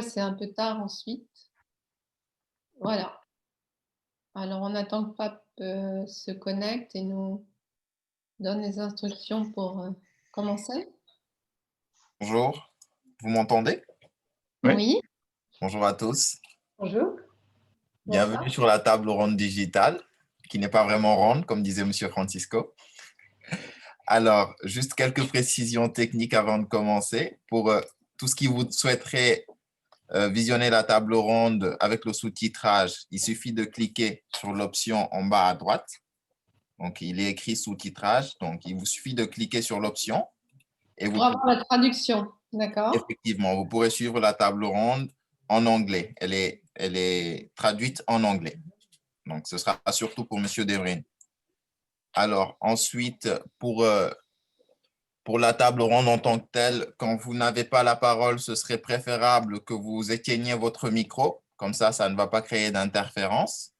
c'est un peu tard ensuite. Voilà. Alors, on attend que Pape se connecte et nous donne les instructions pour commencer. Bonjour, vous m'entendez? Oui. Bonjour à tous. Bonjour. Bienvenue sur la table ronde digitale, qui n'est pas vraiment ronde, comme disait Monsieur Francisco. Alors, juste quelques précisions techniques avant de commencer. Pour tout ce qui vous souhaiterait visionner la table ronde avec le sous-titrage, il suffit de cliquer sur l'option en bas à droite. Donc, il est écrit sous-titrage. Donc, il vous suffit de cliquer sur l'option. Et pour avoir la traduction, d'accord. Effectivement, vous pourrez suivre la table ronde en anglais. Elle est traduite en anglais. Donc, ce sera surtout pour Monsieur Devrin. Alors, ensuite, pour la table ronde en tant que telle, quand vous n'avez pas la parole, ce serait préférable que vous éteigniez votre micro. Comme ça ne va pas créer d'interférence.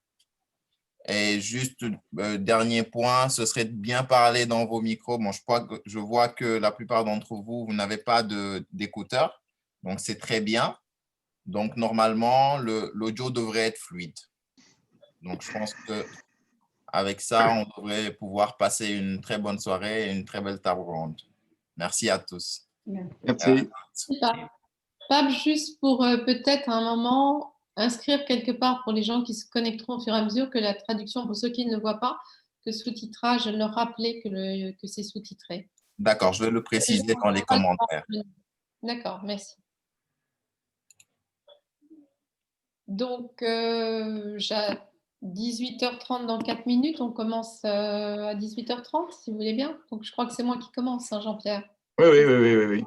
Et juste, dernier point, ce serait de bien parler dans vos micros. Bon, je vois que la plupart d'entre vous, vous n'avez pas d'écouteurs. Donc, c'est très bien. Donc, normalement, l'audio devrait être fluide. Donc, je pense qu'avec ça, on devrait pouvoir passer une très bonne soirée et une très belle table ronde. Merci à tous. Merci. Pape, juste pour peut-être à un moment inscrire quelque part pour les gens qui se connecteront au fur et à mesure que la traduction, pour ceux qui ne le voient pas, que sous-titrage, leur rappeler que c'est sous-titré. D'accord, je vais le préciser dans les commentaires. D'accord, merci. Donc, 18h30 dans 4 minutes, on commence à 18h30, si vous voulez bien. Donc, je crois que c'est moi qui commence, hein, Jean-Pierre. Oui.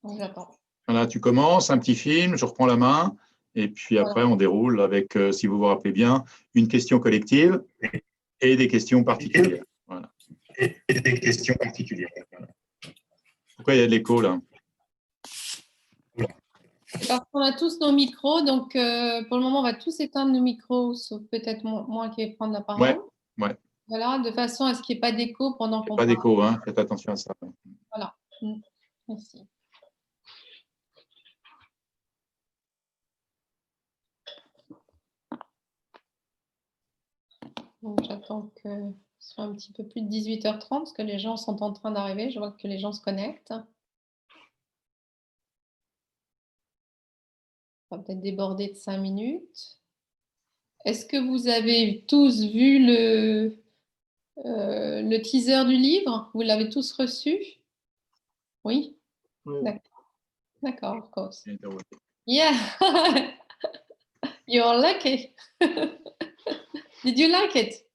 Donc, j'attends. Voilà, tu commences, un petit film, je reprends la main, et puis après, on déroule avec, si vous vous rappelez bien, une question collective et des questions particulières. Voilà. Pourquoi il y a de l'écho, là? Parce qu'on a tous nos micros, donc pour le moment, on va tous éteindre nos micros, sauf peut-être moi qui vais prendre la parole. Ouais. Voilà, de façon à ce qu'il n'y ait pas d'écho pendant qu'on parle. Pas d'écho, hein, faites attention à ça. Voilà. Merci. Donc, j'attends que ce soit un petit peu plus de 18h30, parce que les gens sont en train d'arriver. Je vois que les gens se connectent. On va peut-être déborder de 5 minutes. Est-ce que vous avez tous vu le teaser du livre? Vous l'avez tous reçu? Oui? D'accord, of course. Yeah, you're lucky. Did you like it?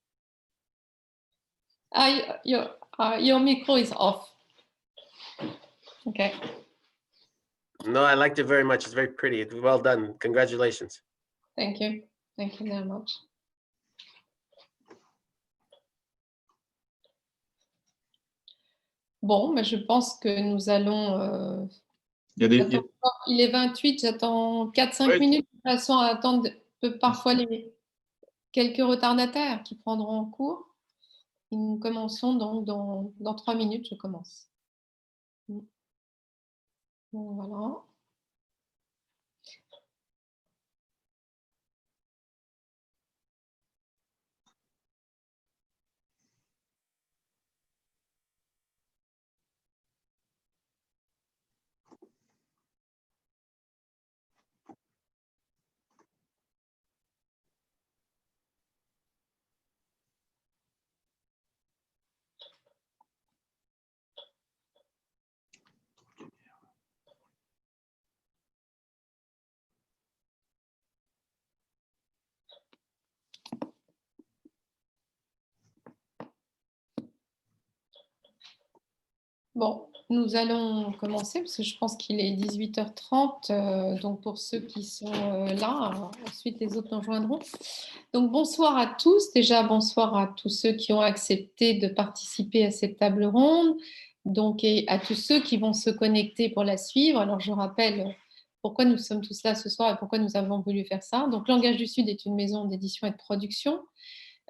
Your micro is off. Okay. No, I liked it very much. It's very pretty. Well done. Congratulations. Thank you. Thank you very much. Bon, mais je pense que nous allons... Il est 28, j'attends 4-5 minutes de façon à attendre parfois quelques retardataires qui prendront cours. Et nous commençons donc dans 3 minutes, je commence. Bon, voilà. Bon, nous allons commencer parce que je pense qu'il est 18h30. Donc, pour ceux qui sont là, ensuite les autres nous rejoindront. Donc, bonsoir à tous. Déjà, bonsoir à tous ceux qui ont accepté de participer à cette table ronde. Donc, et à tous ceux qui vont se connecter pour la suivre. Alors, je rappelle pourquoi nous sommes tous là ce soir et pourquoi nous avons voulu faire ça. Donc, Langage du Sud est une maison d'édition et de production.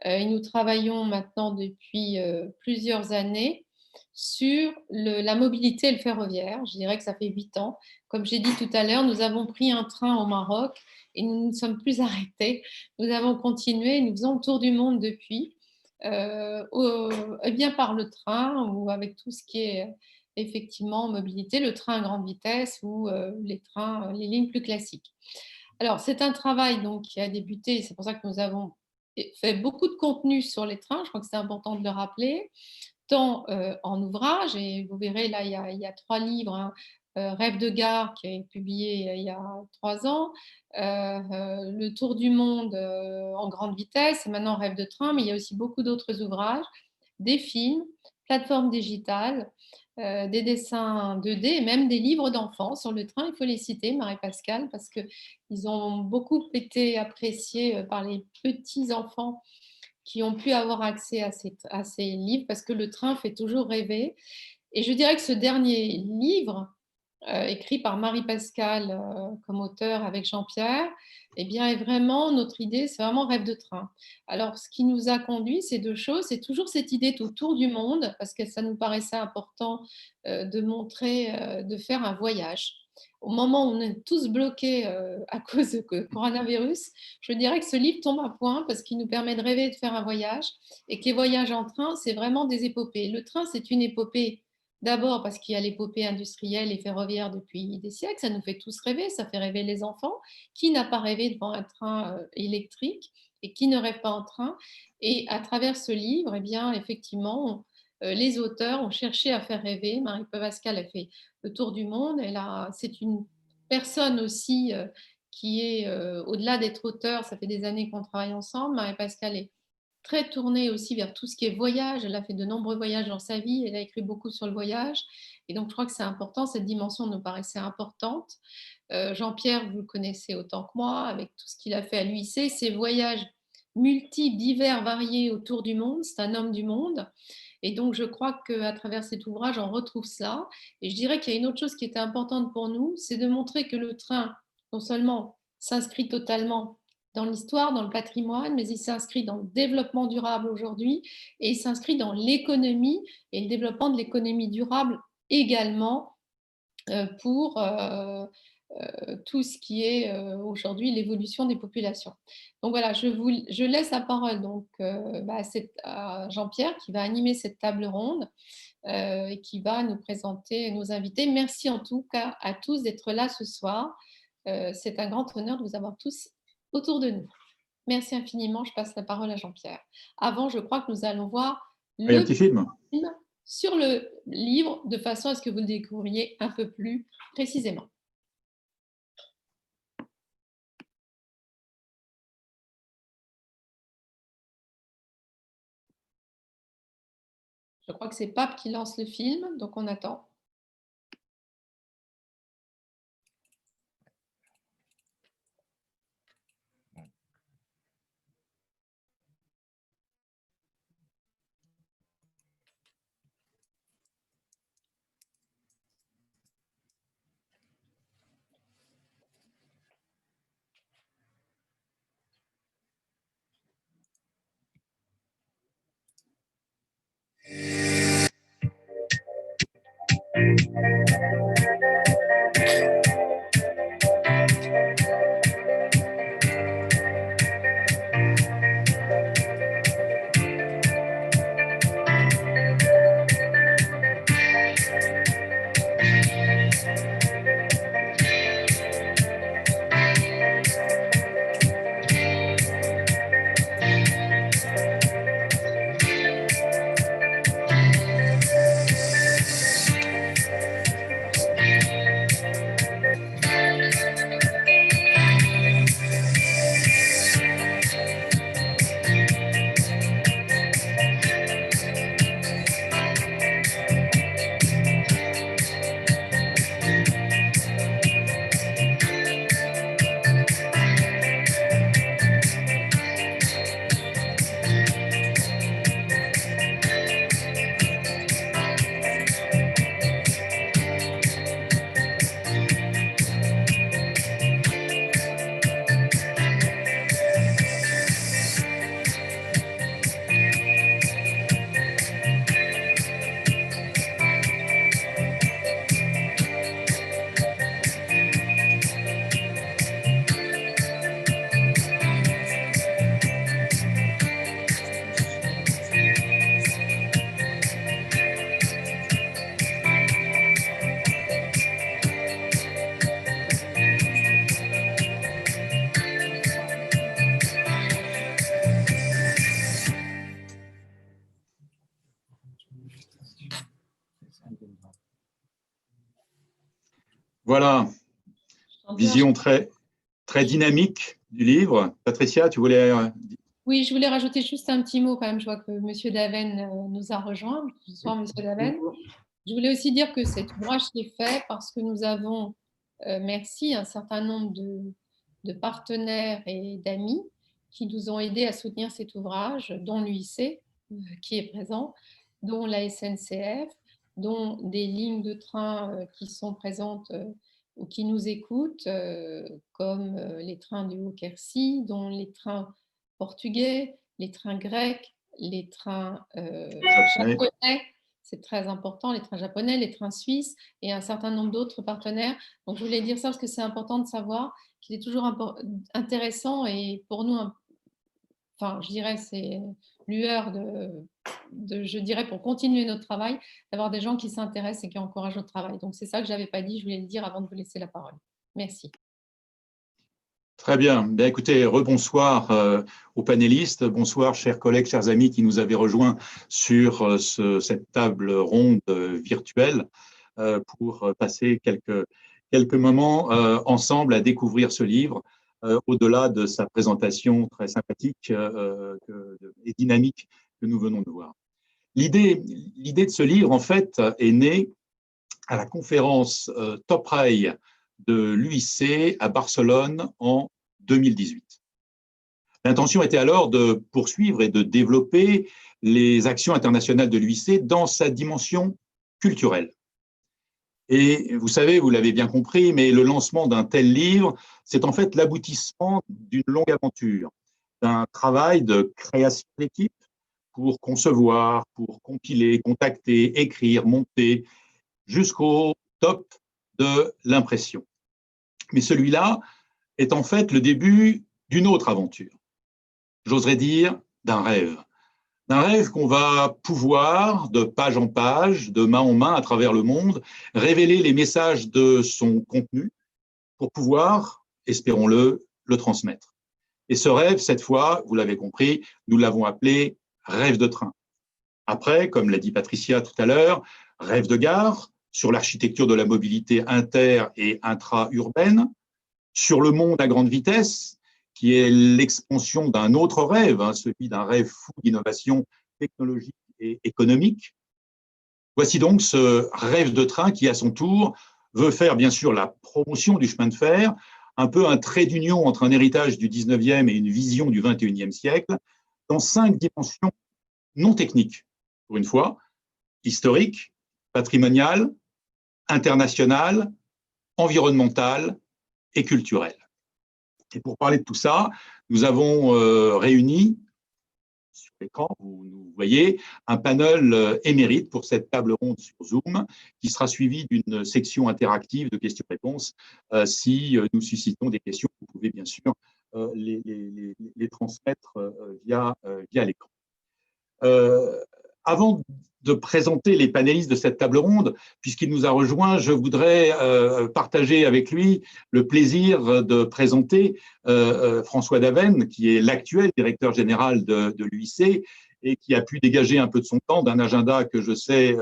Et nous travaillons maintenant depuis plusieurs années sur la mobilité et le ferroviaire. Je dirais que ça fait 8 ans. Comme j'ai dit tout à l'heure, nous avons pris un train au Maroc et nous ne sommes plus arrêtés. Nous avons continué, nous faisons le tour du monde depuis, bien par le train ou avec tout ce qui est effectivement mobilité, le train à grande vitesse ou les lignes plus classiques. Alors, c'est un travail donc, qui a débuté, c'est pour ça que nous avons fait beaucoup de contenu sur les trains, je crois que c'est important de le rappeler, tant en ouvrage, et vous verrez là, il y a 3 livres, hein, Rêve de gare qui est publié il y a 3 ans, Le tour du monde en grande vitesse, et maintenant Rêve de train, mais il y a aussi beaucoup d'autres ouvrages, des films, plateformes digitales, des dessins 2D et même des livres d'enfants sur le train. Il faut les citer, Marie-Pascale, parce qu'ils ont beaucoup été appréciés par les petits-enfants qui ont pu avoir accès à ces livres, parce que le train fait toujours rêver. Et je dirais que ce dernier livre, écrit par Marie-Pascale comme auteur avec Jean-Pierre, eh bien, est vraiment notre idée, c'est vraiment Rêve de train. Alors, ce qui nous a conduit, c'est 2 choses. C'est toujours cette idée autour du monde, parce que ça nous paraissait important de montrer, de faire un voyage. Au moment où on est tous bloqués à cause du coronavirus, je dirais que ce livre tombe à point parce qu'il nous permet de rêver de faire un voyage, et que les voyages en train, c'est vraiment des épopées. Le train, c'est une épopée. D'abord parce qu'il y a l'épopée industrielle et ferroviaire depuis des siècles, ça nous fait tous rêver, ça fait rêver les enfants. Qui n'a pas rêvé devant un train électrique et qui ne rêve pas en train? Et à travers ce livre, eh bien, effectivement, les auteurs ont cherché à faire rêver. Marie-Pascale a fait le tour du monde. C'est une personne aussi qui est, au-delà d'être auteur, ça fait des années qu'on travaille ensemble. Marie-Pascale est très tournée aussi vers tout ce qui est voyage. Elle a fait de nombreux voyages dans sa vie. Elle a écrit beaucoup sur le voyage. Et donc, je crois que c'est important. Cette dimension nous paraissait importante. Jean-Pierre, vous le connaissez autant que moi, avec tout ce qu'il a fait à l'UIC. Ses voyages multiples, divers, variés autour du monde. C'est un homme du monde. Et donc, je crois qu'à travers cet ouvrage, on retrouve ça. Et je dirais qu'il y a une autre chose qui était importante pour nous, c'est de montrer que le train, non seulement s'inscrit totalement dans l'histoire, dans le patrimoine, mais il s'inscrit dans le développement durable aujourd'hui, et il s'inscrit dans l'économie et le développement de l'économie durable également pour tout ce qui est aujourd'hui l'évolution des populations. Donc voilà, je laisse la parole donc, à Jean-Pierre qui va animer cette table ronde et qui va nous présenter nos invités. Merci en tout cas à tous d'être là ce soir. C'est un grand honneur de vous avoir tous autour de nous. Merci infiniment. Je passe la parole à Jean-Pierre. Avant, je crois que nous allons voir un petit film sur le livre, de façon à ce que vous le découvriez un peu plus précisément. Je crois que c'est Pape qui lance le film, donc on attend. Voilà, vision très, très dynamique du livre. Patricia, tu voulais… Oui, je voulais rajouter juste un petit mot quand même. Je vois que M. Daven nous a rejoints. Bonsoir, M. Daven. Je voulais aussi dire que cet ouvrage s'est fait parce que nous avons, merci, un certain nombre de partenaires et d'amis qui nous ont aidés à soutenir cet ouvrage, dont l'UIC, qui est présent, dont la SNCF, dont des lignes de train qui sont présentes ou qui nous écoutent, comme les trains du Haut-Quercy, dont les trains portugais, les trains grecs, les trains japonais, c'est très important, les trains japonais, les trains suisses et un certain nombre d'autres partenaires. Donc, je voulais dire ça parce que c'est important de savoir qu'il est toujours intéressant et pour nous, enfin, je dirais, c'est lueur je dirais, pour continuer notre travail, d'avoir des gens qui s'intéressent et qui encouragent notre travail. Donc, c'est ça que je n'avais pas dit, je voulais le dire avant de vous laisser la parole. Merci. Très bien. Bien, écoutez, rebonsoir aux panélistes. Bonsoir, chers collègues, chers amis qui nous avaient rejoints sur cette table ronde virtuelle pour passer quelques moments ensemble à découvrir ce livre, au-delà de sa présentation très sympathique et dynamique que nous venons de voir. L'idée de ce livre, en fait, est née à la conférence Top Rail de l'UIC à Barcelone en 2018. L'intention était alors de poursuivre et de développer les actions internationales de l'UIC dans sa dimension culturelle. Et vous savez, vous l'avez bien compris, mais le lancement d'un tel livre, c'est en fait l'aboutissement d'une longue aventure, d'un travail de création d'équipe pour concevoir, pour compiler, contacter, écrire, monter, jusqu'au top de l'impression. Mais celui-là est en fait le début d'une autre aventure. J'oserais dire d'un rêve qu'on va pouvoir, de page en page, de main en main, à travers le monde, révéler les messages de son contenu pour pouvoir, espérons-le, le transmettre. Et ce rêve, cette fois, vous l'avez compris, nous l'avons appelé rêve de train. Après, comme l'a dit Patricia tout à l'heure, rêve de gare, sur l'architecture de la mobilité inter- et intra-urbaine, sur le monde à grande vitesse, qui est l'expansion d'un autre rêve, celui d'un rêve fou d'innovation technologique et économique. Voici donc ce rêve de train qui, à son tour, veut faire bien sûr la promotion du chemin de fer, un peu un trait d'union entre un héritage du 19e et une vision du 21e siècle, dans 5 dimensions non techniques, pour une fois, historique, patrimonial, international, environnemental et culturel. Et pour parler de tout ça, nous avons réuni, sur l'écran, vous voyez, un panel émérite pour cette table ronde sur Zoom, qui sera suivi d'une section interactive de questions-réponses. Si nous suscitons des questions, vous pouvez bien sûr les transmettre via l'écran. Avant de présenter les panélistes de cette table ronde, puisqu'il nous a rejoints, je voudrais partager avec lui le plaisir de présenter François Daven, qui est l'actuel directeur général de l'UIC et qui a pu dégager un peu de son temps d'un agenda que je sais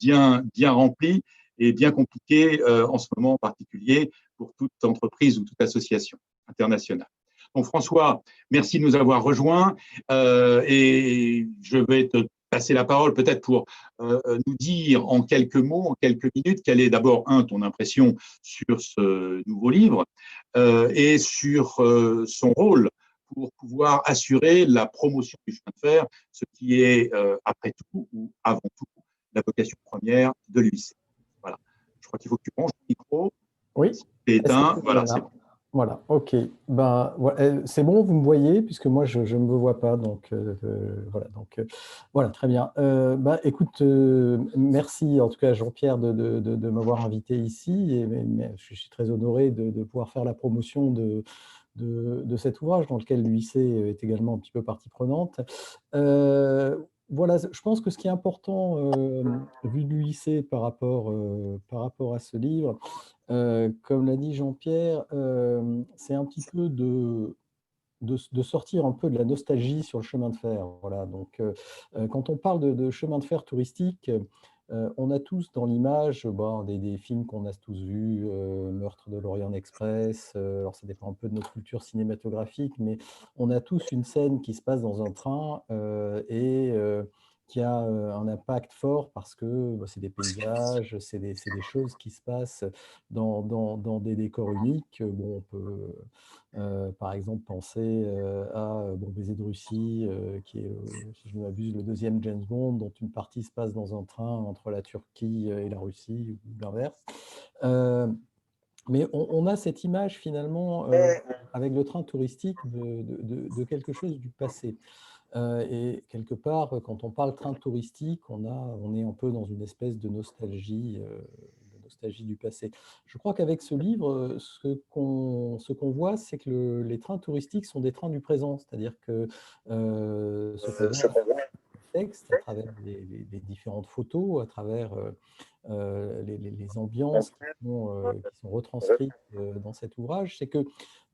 bien rempli et bien compliqué en ce moment en particulier pour toute entreprise ou toute association internationale. Donc François, merci de nous avoir rejoints et je vais te passer la parole peut-être pour nous dire en quelques mots, en quelques minutes, quelle est d'abord, ton impression sur ce nouveau livre et sur son rôle pour pouvoir assurer la promotion du chemin de fer, ce qui est après tout ou avant tout la vocation première de l'UIC. Voilà. Je crois qu'il faut que tu branches le micro. Oui. Si tu es éteint, voilà, c'est bon. Voilà, ok. Ben, c'est bon, vous me voyez, puisque moi, je ne me vois pas. Donc, voilà, très bien. Écoute, merci en tout cas, Jean-Pierre, de m'avoir invité ici. Mais je suis très honoré de pouvoir faire la promotion de cet ouvrage, dans lequel l'UIC est également un petit peu partie prenante. Voilà, je pense que ce qui est important, vu de l'UIC par rapport à ce livre, comme l'a dit Jean-Pierre, c'est un petit peu de sortir un peu de la nostalgie sur le chemin de fer. Voilà, donc, quand on parle de chemin de fer touristique, On a tous dans l'image des films qu'on a tous vus, Meurtre de l'Orient Express, alors ça dépend un peu de notre culture cinématographique, mais on a tous une scène qui se passe dans un train et qui a un impact fort parce que c'est des paysages, c'est des choses qui se passent dans des décors uniques. Bon, on peut par exemple penser à Bon baiser de Russie, qui est, si je ne m'abuse, le deuxième James Bond, dont une partie se passe dans un train entre la Turquie et la Russie, ou l'inverse. Mais on a cette image finalement avec le train touristique de quelque chose du passé. Et quelque part, quand on parle train touristique, on est un peu dans une espèce de nostalgie du passé. Je crois qu'avec ce livre, ce qu'on voit, c'est que les trains touristiques sont des trains du présent, c'est-à-dire que ce qu'on voit dans le texte, à travers les différentes photos, à travers les ambiances qui sont retranscrites dans cet ouvrage, c'est que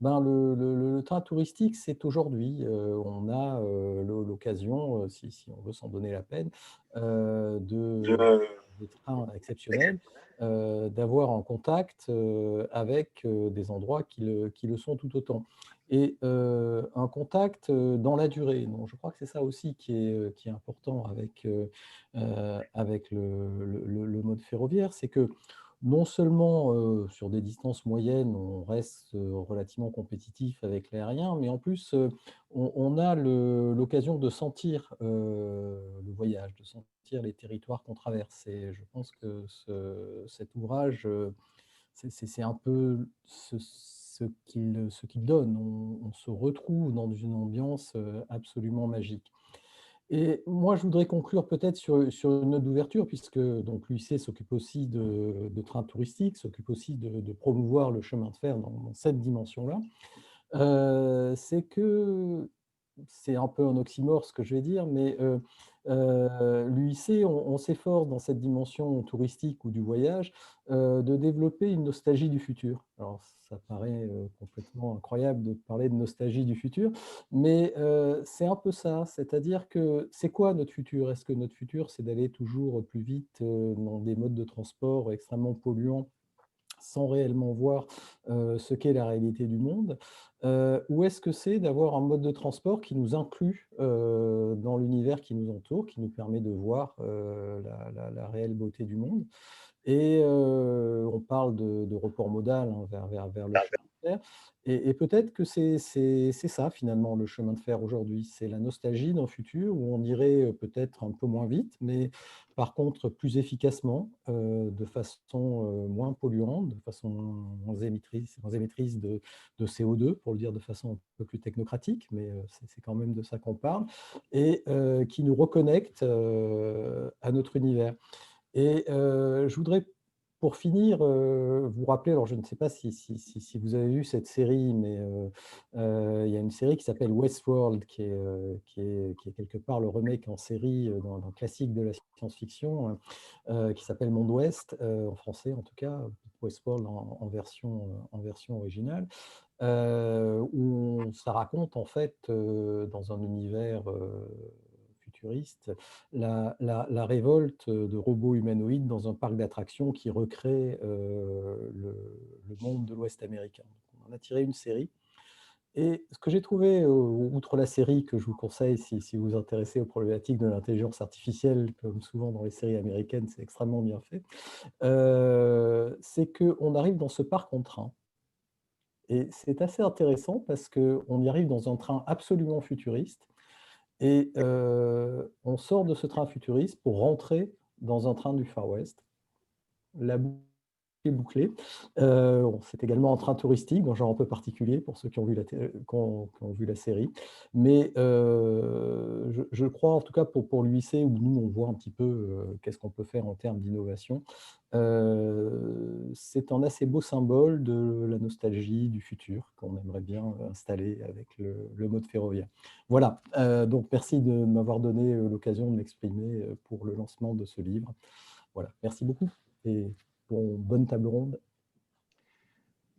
le train touristique, c'est aujourd'hui. On a l'occasion, si on veut s'en donner la peine, des trains exceptionnels, d'avoir en contact avec des endroits qui le sont tout autant. Et un contact dans la durée. Donc, je crois que c'est ça aussi qui est important avec le mode ferroviaire, c'est que non seulement sur des distances moyennes, on reste relativement compétitif avec l'aérien, mais en plus, on a l'occasion de sentir le voyage, de sentir les territoires qu'on traverse. Et je pense que cet ouvrage, c'est un peu ce qu'il donne. On se retrouve dans une ambiance absolument magique. Et moi, je voudrais conclure peut-être sur une note d'ouverture, puisque l'UIC s'occupe aussi de trains touristiques, s'occupe aussi de promouvoir le chemin de fer dans cette dimension-là. C'est que c'est un peu un oxymore ce que je vais dire, mais l'UIC, on s'efforce dans cette dimension touristique ou du voyage de développer une nostalgie du futur. Alors, ça paraît complètement incroyable de parler de nostalgie du futur, mais c'est un peu ça, c'est-à-dire que c'est quoi notre futur? Est-ce que notre futur, c'est d'aller toujours plus vite dans des modes de transport extrêmement polluants, sans réellement voir ce qu'est la réalité du monde, ou est-ce que c'est d'avoir un mode de transport qui nous inclut dans l'univers qui nous entoure, qui nous permet de voir la réelle beauté du monde? Et on parle de report modal vers le chemin de fer. Et peut-être que c'est ça finalement le chemin de fer aujourd'hui. C'est la nostalgie d'un futur où on irait peut-être un peu moins vite, mais par contre plus efficacement, de façon moins polluante, de façon moins émettrice de CO2, pour le dire de façon un peu plus technocratique, mais c'est quand même de ça qu'on parle, et qui nous reconnecte à notre univers. Et je voudrais, pour finir, vous rappeler, alors je ne sais pas si vous avez vu cette série, mais il y a une série qui s'appelle Westworld, qui est quelque part le remake en série d'un classique de la science-fiction, qui s'appelle Monde Ouest, en français en tout cas, Westworld en version originale, où ça raconte en fait, dans un univers futuriste, la révolte de robots humanoïdes dans un parc d'attractions qui recrée le monde de l'Ouest américain. On en a tiré une série. Et ce que j'ai trouvé, outre la série que je vous conseille si vous vous intéressez aux problématiques de l'intelligence artificielle, comme souvent dans les séries américaines, c'est extrêmement bien fait, c'est qu'on arrive dans ce parc en train. Et c'est assez intéressant parce qu'on y arrive dans un train absolument futuriste. Et on sort de ce train futuriste pour rentrer dans un train du Far West. La boucle est bouclée. C'est également un train touristique, d'un genre un peu particulier pour ceux qui ont vu la série. Mais je crois, en tout cas pour l'UIC, où nous on voit un petit peu qu'est-ce qu'on peut faire en termes d'innovation, c'est un assez beau symbole de la nostalgie du futur qu'on aimerait bien installer avec le mode ferroviaire. Voilà, donc merci de m'avoir donné l'occasion de m'exprimer pour le lancement de ce livre. Voilà, merci beaucoup et bonne table ronde.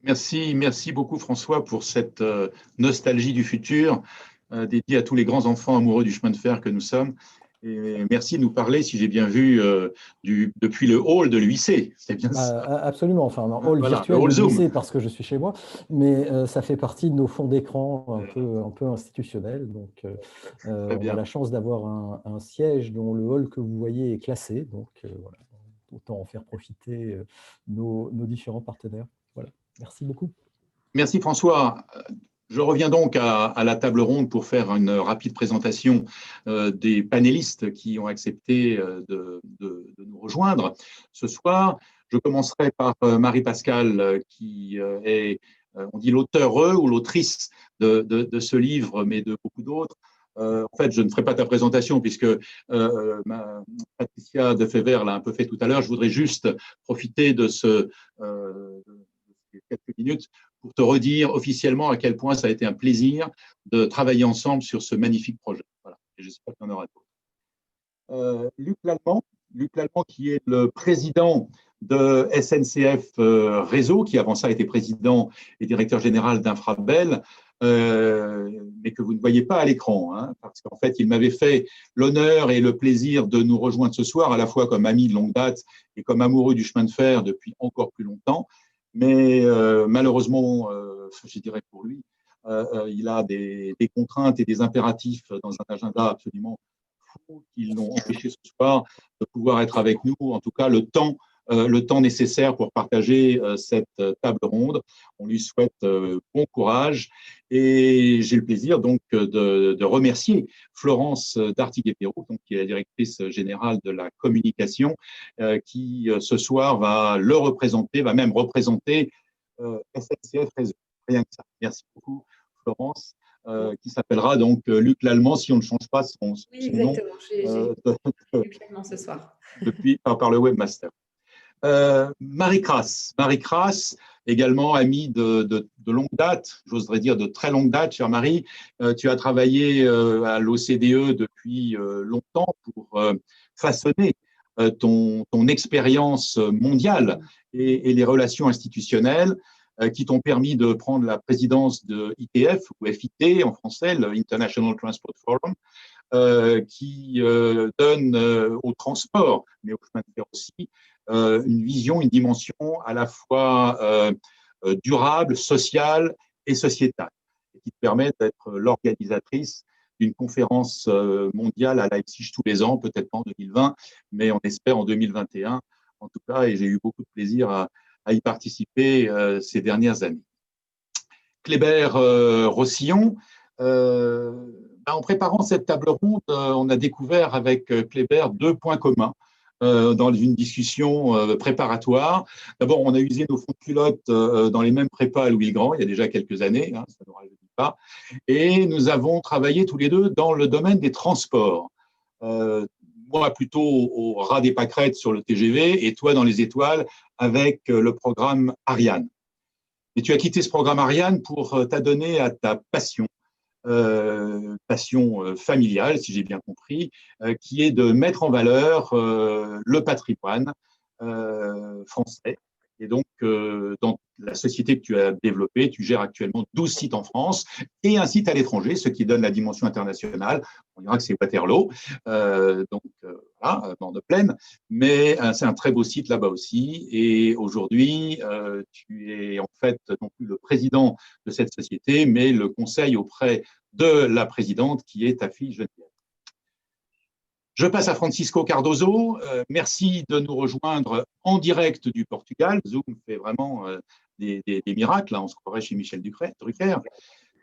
Merci beaucoup François pour cette nostalgie du futur dédiée à tous les grands enfants amoureux du chemin de fer que nous sommes. Et merci de nous parler, si j'ai bien vu, depuis le hall de l'UIC. C'est bien ça. Absolument, enfin, un hall Voilà, virtuel le hall de Zoom. lycée parce que je suis chez moi, mais ça fait partie de nos fonds d'écran un peu institutionnels. Donc, on bien. a la chance d'avoir un siège dont le hall que vous voyez est classé. Donc, voilà, autant en faire profiter nos différents partenaires. Voilà, merci beaucoup. Merci François. Je reviens donc à la table ronde pour faire une rapide présentation des panélistes qui ont accepté de nous rejoindre ce soir. Je commencerai par Marie-Pascale, qui est, on dit l'auteure ou l'autrice de ce livre, mais de beaucoup d'autres. En fait, je ne ferai pas ta présentation puisque Patricia Defever l'a un peu fait tout à l'heure. Je voudrais juste profiter de ces quelques minutes pour te redire officiellement à quel point ça a été un plaisir de travailler ensemble sur ce magnifique projet. Voilà. Et j'espère qu'il y en aura d'autres. Luc Lallemand, qui est le président de SNCF Réseau, qui avant ça était président et directeur général d'Infrabel, mais que vous ne voyez pas à l'écran, hein, parce qu'en fait, il m'avait fait l'honneur et le plaisir de nous rejoindre ce soir, à la fois comme ami de longue date et comme amoureux du chemin de fer depuis encore plus longtemps. Mais malheureusement, je dirais pour lui, il a des contraintes et des impératifs dans un agenda absolument fou qui l'ont empêché ce soir de pouvoir être avec nous, en tout cas le temps nécessaire pour partager cette table ronde. On lui souhaite bon courage et j'ai le plaisir donc de remercier Florence Dartiguet-Perrault, qui est la directrice générale de la communication, qui ce soir va le représenter, va même représenter SNCF Réseau. Rien que ça. Merci beaucoup Florence. Qui s'appellera donc Luc Lallemand, si on ne change pas son nom. Exactement, Luc Lallemand ce soir. Par le webmaster. Marie Crasse, également amie de longue date, j'oserais dire de très longue date, chère Marie. Tu as travaillé à l'OCDE depuis longtemps pour façonner ton expérience mondiale et les relations institutionnelles qui t'ont permis de prendre la présidence de ITF, ou FIT en français, l'International Transport Forum, qui donne au transport, mais au chemin de fer aussi, une vision, une dimension à la fois durable, sociale et sociétale, et qui te permet d'être l'organisatrice d'une conférence mondiale à Leipzig tous les ans, peut-être pas en 2020, mais on espère en 2021, en tout cas, et j'ai eu beaucoup de plaisir à y participer ces dernières années. Kléber Rossillon, en préparant cette table ronde, on a découvert avec Kléber deux points communs dans une discussion préparatoire. D'abord, on a usé nos fonds de culotte dans les mêmes prépas à Louis le Grand, il y a déjà quelques années, hein, ça ne nous rajeunit pas, et nous avons travaillé tous les deux dans le domaine des transports. Moi, plutôt au ras des pâquerettes sur le TGV, et toi dans les étoiles avec le programme Ariane. Et tu as quitté ce programme Ariane pour t'adonner à ta passion, familiale, si j'ai bien compris, qui est de mettre en valeur le patrimoine français. Et donc, dans la société que tu as développée, tu gères actuellement 12 sites en France et un site à l'étranger, ce qui donne la dimension internationale. On dira que c'est Waterloo, voilà, bord de plaine, mais c'est un très beau site là-bas aussi. Et aujourd'hui, tu es en fait non plus le président de cette société, mais le conseil auprès de la présidente qui est ta fille Geneviève. Je passe à Francisco Cardoso. Merci de nous rejoindre en direct du Portugal. Zoom fait vraiment des miracles. Là, on se croirait chez Michel Drucker.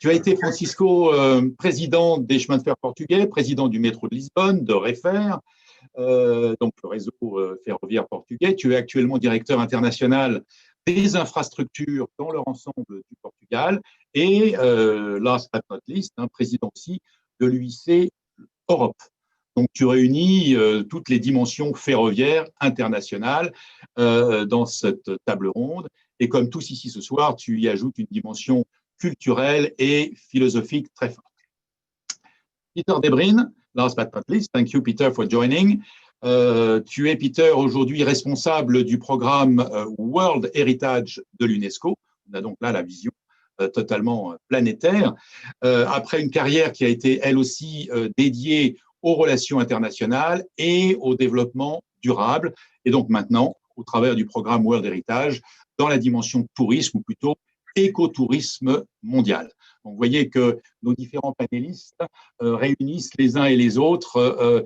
Tu as été, Francisco, président des chemins de fer portugais, président du métro de Lisbonne, de Refer, donc le réseau ferroviaire portugais. Tu es actuellement directeur international des infrastructures dans leur ensemble du Portugal et, last but not least, président aussi de l'UIC Europe. Donc, tu réunis toutes les dimensions ferroviaires internationales dans cette table ronde. Et comme tous ici ce soir, tu y ajoutes une dimension culturelle et philosophique très forte. Peter Debrin, last but not least, thank you Peter for joining. Tu es, Peter, aujourd'hui responsable du programme World Heritage de l'UNESCO. On a donc là la vision totalement planétaire. Après une carrière qui a été, elle aussi, dédiée aux relations internationales et au développement durable. Et donc maintenant, au travers du programme World Heritage, dans la dimension tourisme, ou plutôt écotourisme mondial. Donc, vous voyez que nos différents panélistes réunissent les uns et les autres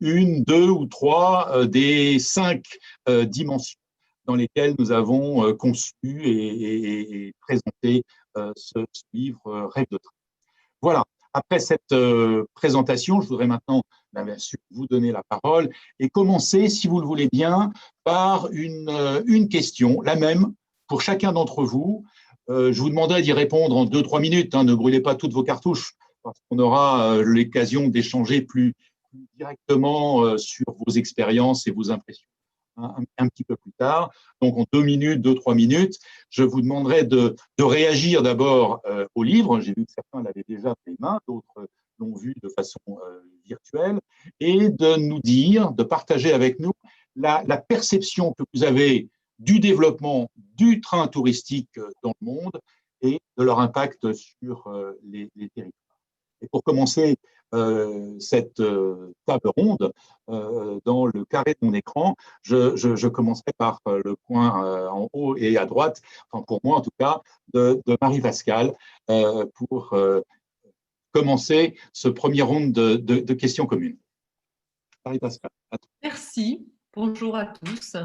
une, deux ou trois des 5 dimensions dans lesquelles nous avons conçu et présenté ce livre Rêve de train. Voilà. Après cette présentation, je voudrais maintenant, bien sûr, vous donner la parole et commencer, si vous le voulez bien, par une question, la même pour chacun d'entre vous. Je vous demanderai d'y répondre en 2-3 minutes. Ne brûlez pas toutes vos cartouches, parce qu'on aura l'occasion d'échanger plus directement sur vos expériences et vos impressions un petit peu plus tard. Donc, en 2 minutes, 2-3 minutes, je vous demanderai de réagir d'abord au livre. J'ai vu que certains l'avaient déjà dans les mains, d'autres l'ont vu de façon virtuelle, et de nous dire, de partager avec nous la perception que vous avez du développement du train touristique dans le monde et de leur impact sur les territoires. Et pour commencer cette table ronde, dans le carré de mon écran, je commencerai par le coin en haut et à droite, enfin pour moi en tout cas, de Marie-Pascale, pour commencer ce premier round de questions communes. Marie-Pascale, à toi. Merci. Bonjour à tous.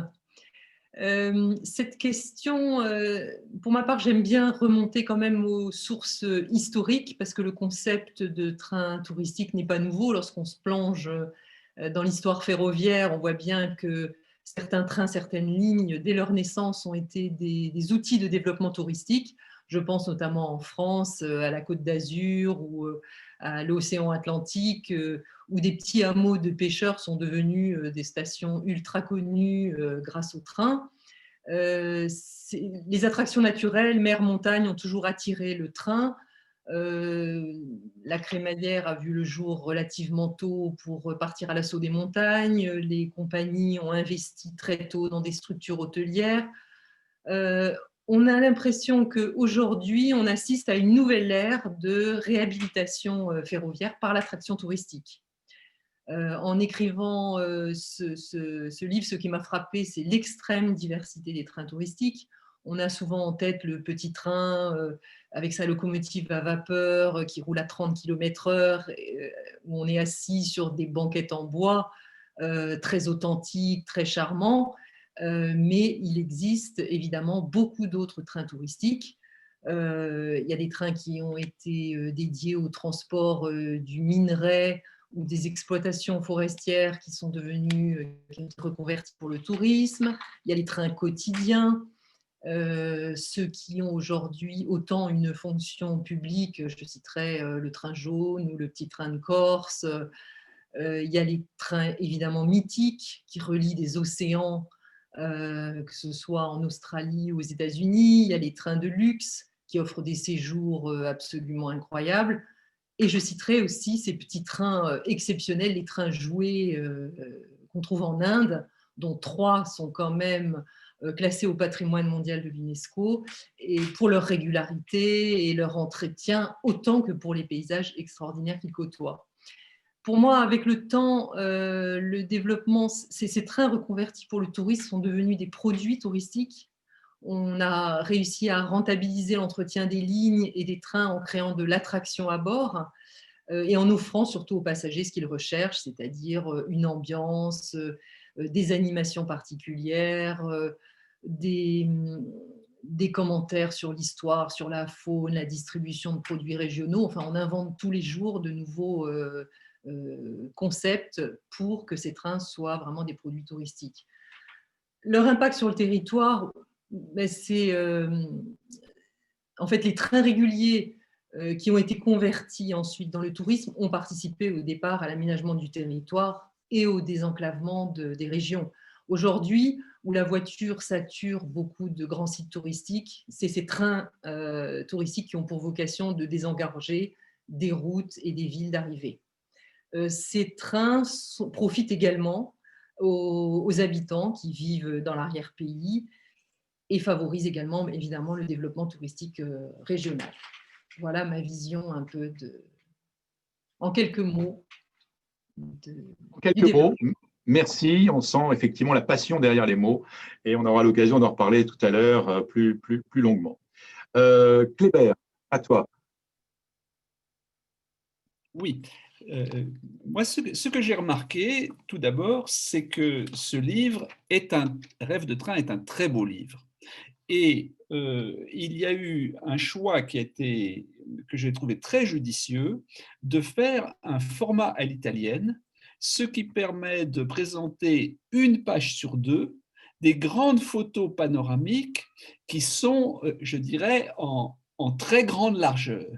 Cette question, pour ma part, j'aime bien remonter quand même aux sources historiques parce que le concept de train touristique n'est pas nouveau. Lorsqu'on se plonge dans l'histoire ferroviaire, on voit bien que certains trains, certaines lignes, dès leur naissance, ont été des outils de développement touristique. Je pense notamment en France, à la Côte d'Azur ou à l'océan Atlantique, où des petits hameaux de pêcheurs sont devenus des stations ultra connues grâce au train. Les attractions naturelles, mer, montagne, ont toujours attiré le train. La crémaillère a vu le jour relativement tôt pour partir à l'assaut des montagnes. Les compagnies ont investi très tôt dans des structures hôtelières. On a l'impression qu'aujourd'hui, on assiste à une nouvelle ère de réhabilitation ferroviaire par l'attraction touristique. En écrivant ce livre, ce qui m'a frappé, c'est l'extrême diversité des trains touristiques. On a souvent en tête le petit train avec sa locomotive à vapeur qui roule à 30 km/h, où on est assis sur des banquettes en bois, très authentiques, très charmants. Mais il existe évidemment beaucoup d'autres trains touristiques. Il y a des trains qui ont été dédiés au transport du minerai ou des exploitations forestières qui sont devenues reconverties pour le tourisme. Il y a les trains quotidiens, ceux qui ont aujourd'hui autant une fonction publique. Je citerai le train jaune ou le petit train de Corse. Il y a les trains évidemment mythiques qui relient des océans, que ce soit en Australie ou aux États-Unis. Il y a les trains de luxe qui offrent des séjours absolument incroyables. Et je citerai aussi ces petits trains exceptionnels, les trains jouets qu'on trouve en Inde, dont 3 sont quand même classés au patrimoine mondial de l'UNESCO, et pour leur régularité et leur entretien, autant que pour les paysages extraordinaires qu'ils côtoient. Pour moi, avec le temps, le développement, ces trains reconvertis pour le tourisme sont devenus des produits touristiques. On a réussi à rentabiliser l'entretien des lignes et des trains en créant de l'attraction à bord et en offrant surtout aux passagers ce qu'ils recherchent, c'est-à-dire une ambiance, des animations particulières, des commentaires sur l'histoire, sur la faune, la distribution de produits régionaux. Enfin, on invente tous les jours de nouveaux concepts pour que ces trains soient vraiment des produits touristiques. Leur impact sur le territoire, c'est en fait les trains réguliers qui ont été convertis ensuite dans le tourisme ont participé au départ à l'aménagement du territoire et au désenclavement des régions. Aujourd'hui, où la voiture sature beaucoup de grands sites touristiques, c'est ces trains touristiques qui ont pour vocation de désengorger des routes et des villes d'arrivée. Ces trains profitent également aux habitants qui vivent dans l'arrière-pays et favorisent également évidemment le développement touristique régional. Voilà ma vision un peu en quelques mots Quelques mots. Merci. On sent effectivement la passion derrière les mots et on aura l'occasion d'en reparler tout à l'heure plus longuement. Kléber, à toi. Oui. Moi, ce que j'ai remarqué, tout d'abord, c'est que ce livre Rêve de train est un très beau livre. Et il y a eu un choix que j'ai trouvé très judicieux, de faire un format à l'italienne, ce qui permet de présenter une page sur deux des grandes photos panoramiques qui sont, je dirais, en très grande largeur.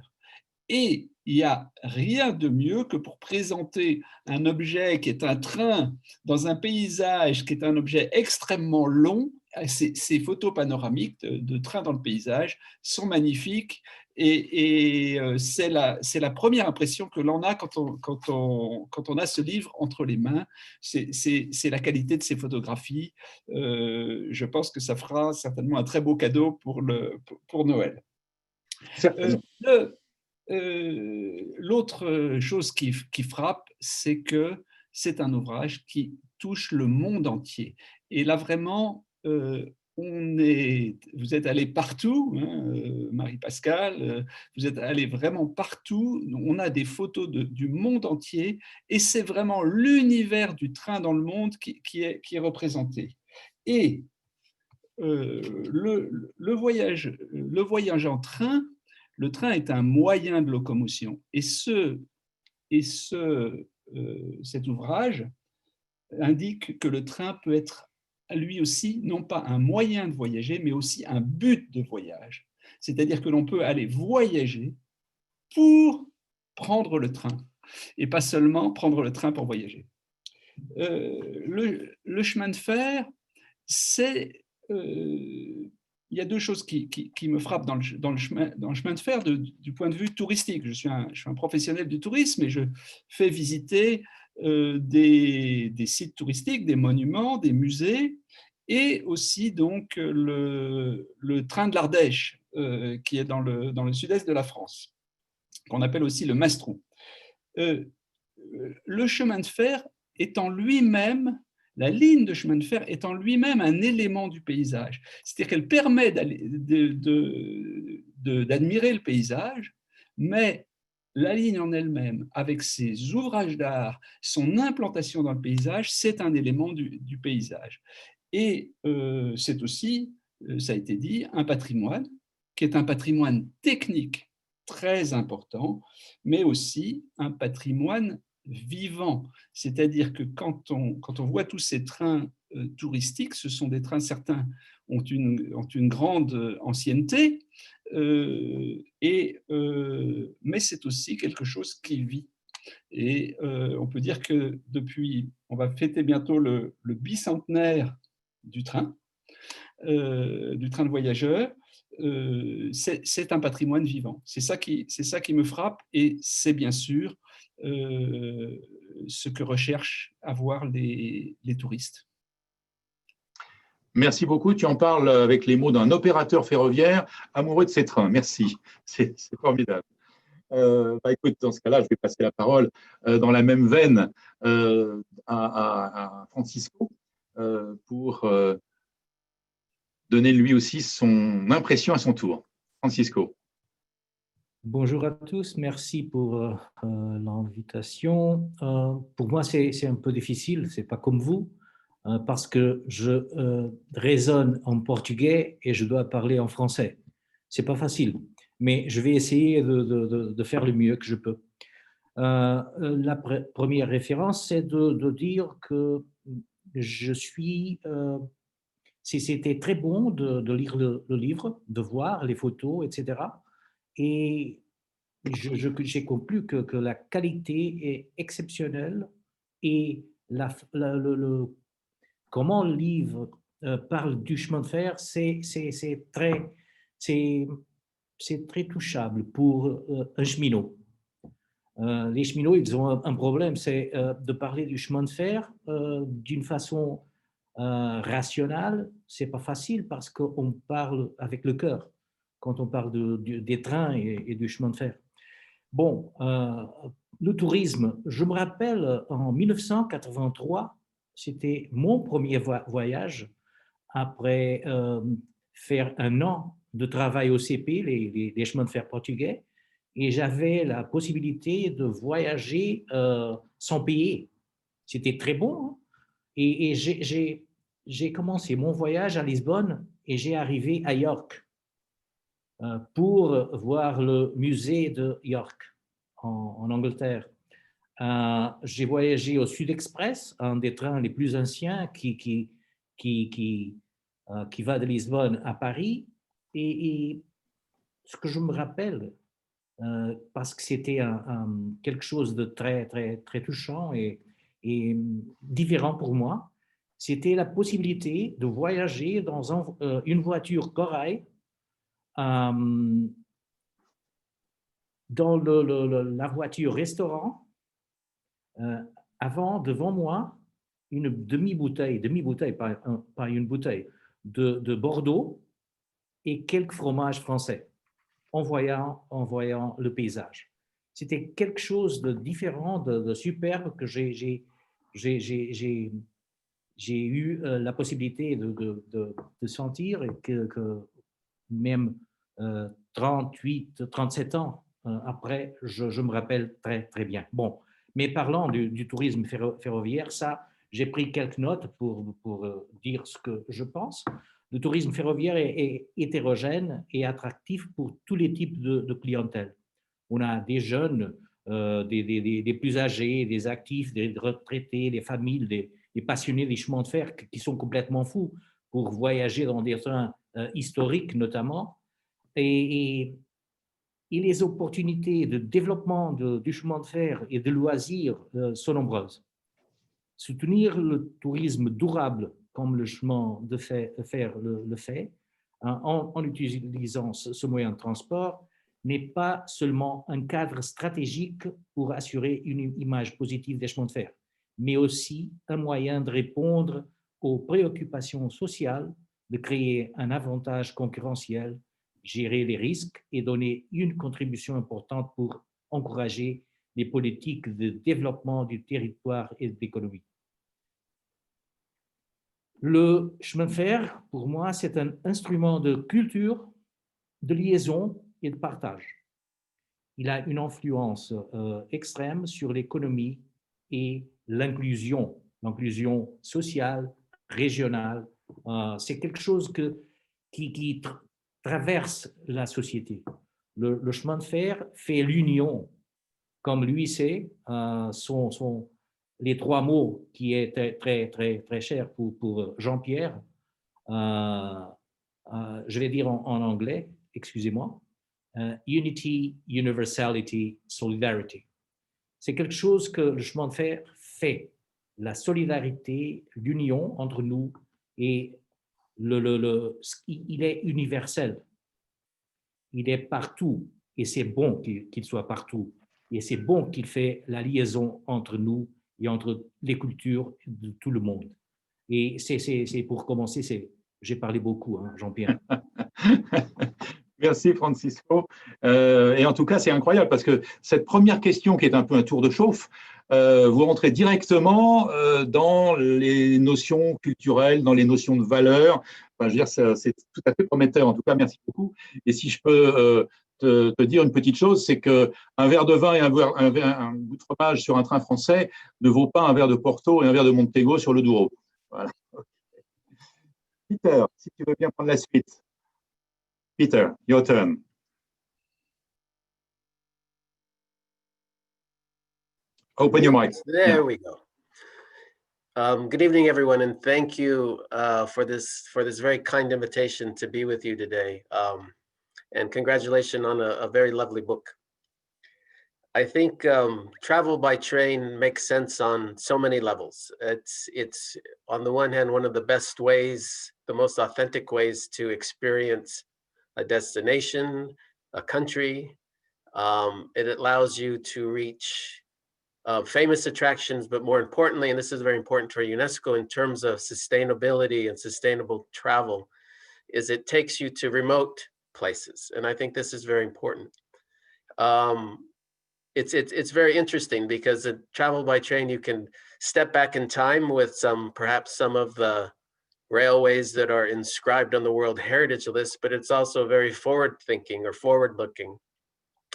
Et il n'y a rien de mieux que pour présenter un objet qui est un train dans un paysage qui est un objet extrêmement long. Ces photos panoramiques de trains dans le paysage sont magnifiques et c'est la première impression que l'on a quand on a ce livre entre les mains. C'est la qualité de ces photographies. Je pense que ça fera certainement un très beau cadeau pour Noël. L'autre chose qui frappe, c'est que c'est un ouvrage qui touche le monde entier. Et là, vraiment, vous êtes allé partout, hein, Marie-Pascale, vous êtes allé vraiment partout. On a des photos du monde entier et c'est vraiment l'univers du train dans le monde qui est représenté. Et le voyage en train, le train est un moyen de locomotion. Et cet ouvrage indique que le train peut être lui aussi, non pas un moyen de voyager, mais aussi un but de voyage. C'est-à-dire que l'on peut aller voyager pour prendre le train, et pas seulement prendre le train pour voyager. Le chemin de fer, il y a deux choses qui me frappent dans le chemin de fer du point de vue touristique. Je suis un professionnel du tourisme et je fais visiter des sites touristiques, des monuments, des musées et aussi donc le train de l'Ardèche qui est dans le sud-est de la France, qu'on appelle aussi le Mastron. Le chemin de fer est en lui-même, la ligne de chemin de fer est en lui-même un élément du paysage. C'est-à-dire qu'elle permet d'admirer le paysage, mais la ligne en elle-même, avec ses ouvrages d'art, son implantation dans le paysage, c'est un élément du paysage. Et c'est aussi, ça a été dit, un patrimoine qui est un patrimoine technique très important, mais aussi un patrimoine vivant. C'est-à-dire que quand on voit tous ces trains touristiques, ce sont des trains, certains ont une grande ancienneté, mais c'est aussi quelque chose qui vit. Et on peut dire que on va fêter bientôt le bicentenaire du train de voyageurs, c'est un patrimoine vivant. C'est ça qui me frappe et c'est bien sûr ce que recherchent à voir les touristes. Merci beaucoup. Tu en parles avec les mots d'un opérateur ferroviaire amoureux de ses trains. Merci. C'est formidable. Écoute, dans ce cas-là, je vais passer la parole dans la même veine à Francisco pour donner lui aussi son impression à son tour. Francisco. Bonjour à tous, merci pour l'invitation. Pour moi, c'est un peu difficile, c'est pas comme vous, parce que je raisonne en portugais et je dois parler en français. C'est pas facile, mais je vais essayer de faire le mieux que je peux. La première référence, c'est de dire que je suis... C'était très bon de lire le livre, de voir les photos, etc. Et j'ai compris que la qualité est exceptionnelle et comment le livre parle du chemin de fer, c'est très touchable pour un cheminot. Les cheminots, ils ont un problème, c'est de parler du chemin de fer d'une façon rationnelle. C'est pas facile parce qu'on parle avec le cœur quand on parle des trains et du chemin de fer. Bon, le tourisme, je me rappelle en 1983, c'était mon premier voyage après faire un an de travail au CP, les chemins de fer portugais, et j'avais la possibilité de voyager sans payer. C'était très bon. Hein. Et j'ai commencé mon voyage à Lisbonne et j'ai arrivé à York pour voir le musée de York en Angleterre. J'ai voyagé au Sud Express, un des trains les plus anciens qui va de Lisbonne à Paris. Et ce que je me rappelle, parce que c'était quelque chose de très, très, très touchant et différent pour moi, c'était la possibilité de voyager dans une voiture corail dans la voiture restaurant, devant moi, une demi-bouteille, pas une bouteille, de Bordeaux et quelques fromages français en voyant le paysage. C'était quelque chose de différent, de superbe que j'ai eu la possibilité de sentir et que même 37 ans après, je me rappelle très, très bien. Bon, mais parlant du tourisme ferroviaire, ça, j'ai pris quelques notes pour dire ce que je pense. Le tourisme ferroviaire est hétérogène et attractif pour tous les types de clientèle. On a des jeunes, des plus âgés, des actifs, des retraités, des familles, des passionnés des chemins de fer qui sont complètement fous pour voyager dans des trains historiques notamment. Et les opportunités de développement du chemin de fer et de loisirs sont nombreuses. Soutenir le tourisme durable comme le chemin de fer le fait, en utilisant ce moyen de transport, n'est pas seulement un cadre stratégique pour assurer une image positive des chemins de fer, mais aussi un moyen de répondre aux préoccupations sociales, de créer un avantage concurrentiel, gérer les risques et donner une contribution importante pour encourager les politiques de développement du territoire et de l'économie. Le chemin de fer, pour moi, c'est un instrument de culture, de liaison et de partage. Il a une influence extrême sur l'économie et l'inclusion sociale, régionale. C'est quelque chose qui traverse la société. Le chemin de fer fait l'union, comme lui c'est, les trois mots qui étaient très, très, très chers pour Jean-Pierre. Je vais dire en anglais, excusez-moi. Unity, universality, solidarity. C'est quelque chose que le chemin de fer fait. La solidarité, l'union entre nous et il est universel. Il est partout et c'est bon qu'il soit partout. Et c'est bon qu'il fait la liaison entre nous et entre les cultures de tout le monde. Et c'est pour commencer, j'ai parlé beaucoup, hein, Jean-Pierre. Merci Francisco. Et en tout cas, c'est incroyable parce que cette première question qui est un peu un tour de chauffe, vous rentrez directement dans les notions culturelles, dans les notions de valeur. Enfin, je veux dire, c'est tout à fait prometteur. En tout cas, merci beaucoup. Et si je peux te dire une petite chose, c'est qu'un verre de vin et un bout de fromage sur un train français ne vaut pas un verre de Porto et un verre de Montego sur le Douro. Voilà. Peter, si tu veux bien prendre la suite. Peter, your turn. Open your mic. There we go. Good evening, everyone, and thank you for this very kind invitation to be with you today. And congratulations on a very lovely book. I think travel by train makes sense on so many levels. It's on the one hand, one of the best ways, the most authentic ways to experience a destination, a country. It allows you to reach famous attractions, but more importantly, and this is very important for UNESCO in terms of sustainability and sustainable travel, is it takes you to remote places. And I think this is very important. it's very interesting because travel by train, you can step back in time with perhaps some of the railways that are inscribed on the World Heritage List, but it's also very forward thinking or forward looking.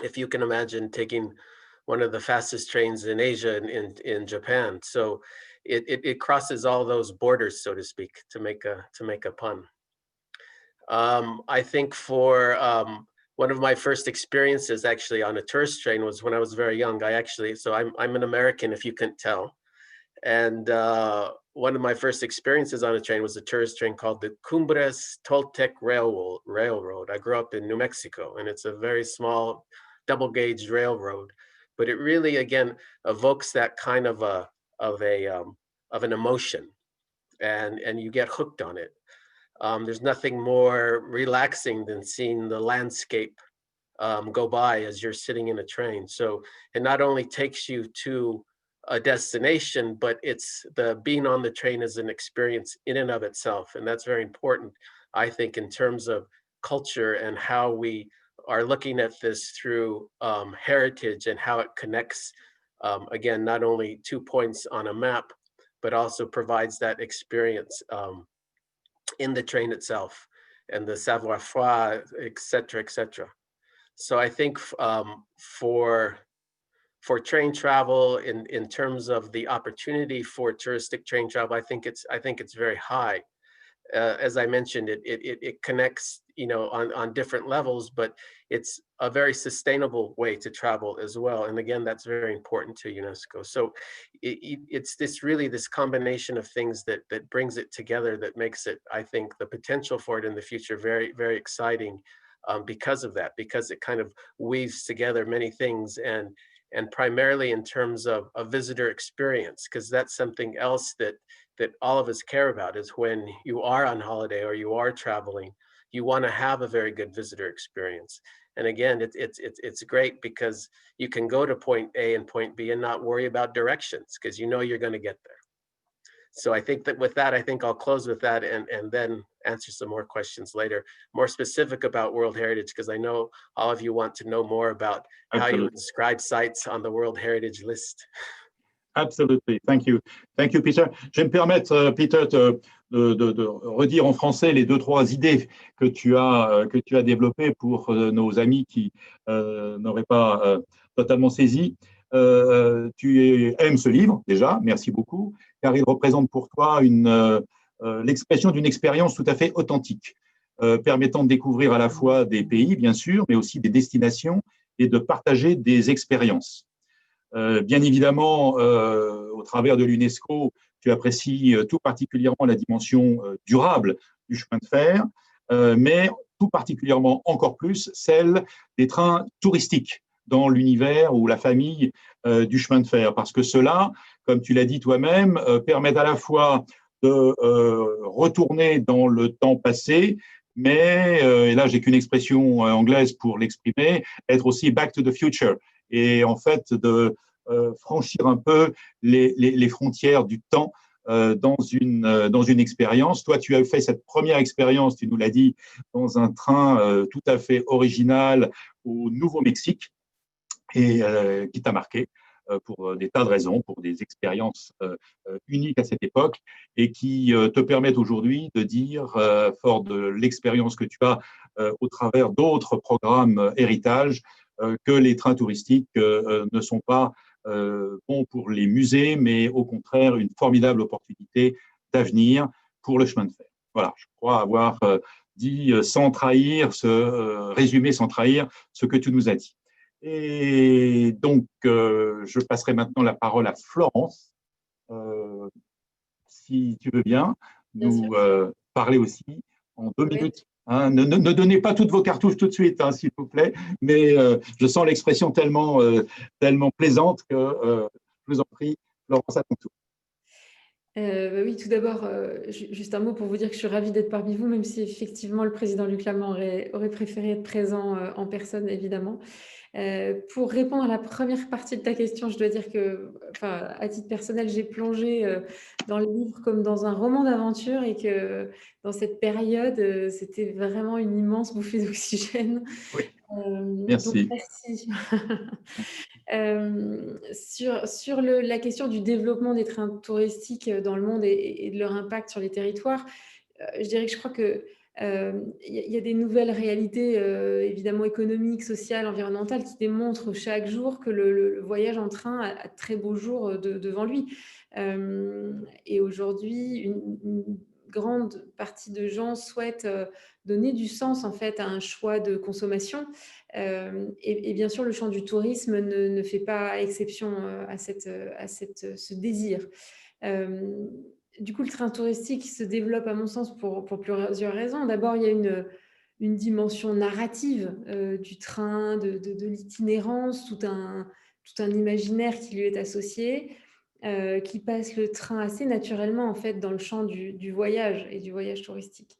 If you can imagine taking one of the fastest trains in Asia in Japan. So it crosses all those borders, so to speak, to make a pun. I think for one of my first experiences actually on a tourist train was when I was very young. So I'm an American, if you couldn't tell. And one of my first experiences on a train was a tourist train called the Cumbres Toltec Railroad. I grew up in New Mexico, and it's a very small double gauge railroad, but it really, again, evokes that kind of an emotion, and you get hooked on it. There's nothing more relaxing than seeing the landscape go by as you're sitting in a train. So it not only takes you to a destination, but it's being on the train is an experience in and of itself. And that's very important, I think, in terms of culture and how we are looking at this through heritage and how it connects, again, not only 2 points on a map, but also provides that experience in the train itself and the savoir-faire, et cetera, et cetera. So I think for train travel, in terms of the opportunity for touristic train travel, I think it's very high. As I mentioned, it connects, on different levels, but it's a very sustainable way to travel as well. And again, that's very important to UNESCO. So it's this combination of things that brings it together, that makes it, I think, the potential for it in the future very, very exciting because of that, because it kind of weaves together many things, and primarily in terms of a visitor experience, because that's something else that all of us care about, is when you are on holiday or you are traveling, you want to have a very good visitor experience. And again, it's great because you can go to point A and point B and not worry about directions, because you're going to get there. So I think that with that, I think I'll close with that and then answer some more questions later, more specific about World Heritage, because I know all of you want to know more about how you inscribe sites on the World Heritage List. Absolutely. Thank you. Thank you, Peter. Je vais me permettre, Peter, de redire en français les 2-3 idées que tu as développées pour nos amis qui n'auraient pas totalement saisi. Tu aimes ce livre, déjà, merci beaucoup, car il représente pour toi l'expression d'une expérience tout à fait authentique, permettant de découvrir à la fois des pays, bien sûr, mais aussi des destinations et de partager des expériences. Bien évidemment, au travers de l'UNESCO, tu apprécies tout particulièrement la dimension durable du chemin de fer, mais tout particulièrement encore plus celle des trains touristiques dans l'univers ou la famille du chemin de fer, parce que cela, comme tu l'as dit toi-même, permet à la fois de retourner dans le temps passé, mais, et là j'ai qu'une expression anglaise pour l'exprimer, être aussi back to the future, et en fait de franchir un peu les frontières du temps dans une expérience. Toi, tu as fait cette première expérience, tu nous l'as dit, dans un train tout à fait original au Nouveau-Mexique, et qui t'a marqué pour des tas de raisons, pour des expériences uniques à cette époque, et qui te permettent aujourd'hui de dire, fort de l'expérience que tu as au travers d'autres programmes héritage, que les trains touristiques ne sont pas bons pour les musées, mais au contraire une formidable opportunité d'avenir pour le chemin de fer. Voilà, je crois avoir dit sans trahir, résumé sans trahir ce que tu nous as dit. Et donc, je passerai maintenant la parole à Florence, si tu veux bien nous parler aussi en 2 minutes. Hein, ne donnez pas toutes vos cartouches tout de suite, hein, s'il vous plaît, mais je sens l'expression tellement plaisante que je vous en prie, Florence, à ton tour. Oui, tout d'abord, juste un mot pour vous dire que je suis ravie d'être parmi vous, même si effectivement le président Luc Lament aurait préféré être présent en personne, évidemment. Pour répondre à la première partie de ta question, je dois dire que, à titre personnel, j'ai plongé dans le livre comme dans un roman d'aventure, et que dans cette période, c'était vraiment une immense bouffée d'oxygène. Oui. Merci. Donc, merci. Sur la question du développement des trains touristiques dans le monde et de leur impact sur les territoires, je dirais que je crois que il y a des nouvelles réalités évidemment économiques, sociales, environnementales qui démontrent chaque jour que le voyage en train a de très beaux jours devant lui. Et aujourd'hui, une grande partie de gens souhaitent donner du sens en fait à un choix de consommation. Et bien sûr, le champ du tourisme ne fait pas exception à ce désir. Du coup, le train touristique se développe, à mon sens, pour plusieurs raisons. D'abord, il y a une dimension narrative du train, de l'itinérance, tout un imaginaire qui lui est associé, qui passe le train assez naturellement, en fait, dans le champ du voyage et du voyage touristique.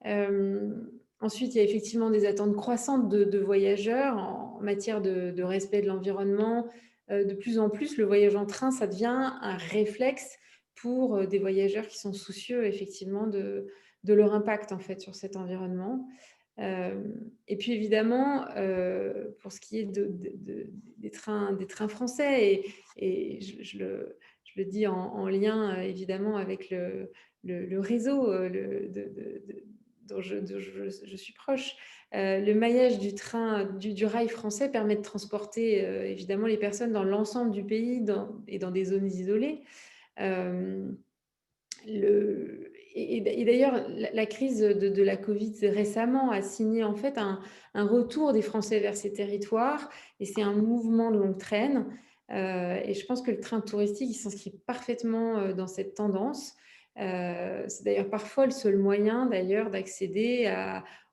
Ensuite, il y a effectivement des attentes croissantes de voyageurs en matière de respect de l'environnement. De plus en plus, le voyage en train, ça devient un réflexe pour des voyageurs qui sont soucieux effectivement de leur impact en fait sur cet environnement. Et puis évidemment, pour ce qui est des trains français, et je le dis en lien évidemment avec le réseau dont je suis proche, le maillage du train, du rail français permet de transporter évidemment les personnes dans l'ensemble du pays et dans des zones isolées. Et d'ailleurs, la crise de la Covid récemment a signé en fait un retour des Français vers ces territoires, et c'est un mouvement de longue traîne. Et je pense que le train touristique, il s'inscrit parfaitement dans cette tendance. C'est d'ailleurs parfois le seul moyen d'ailleurs d'accéder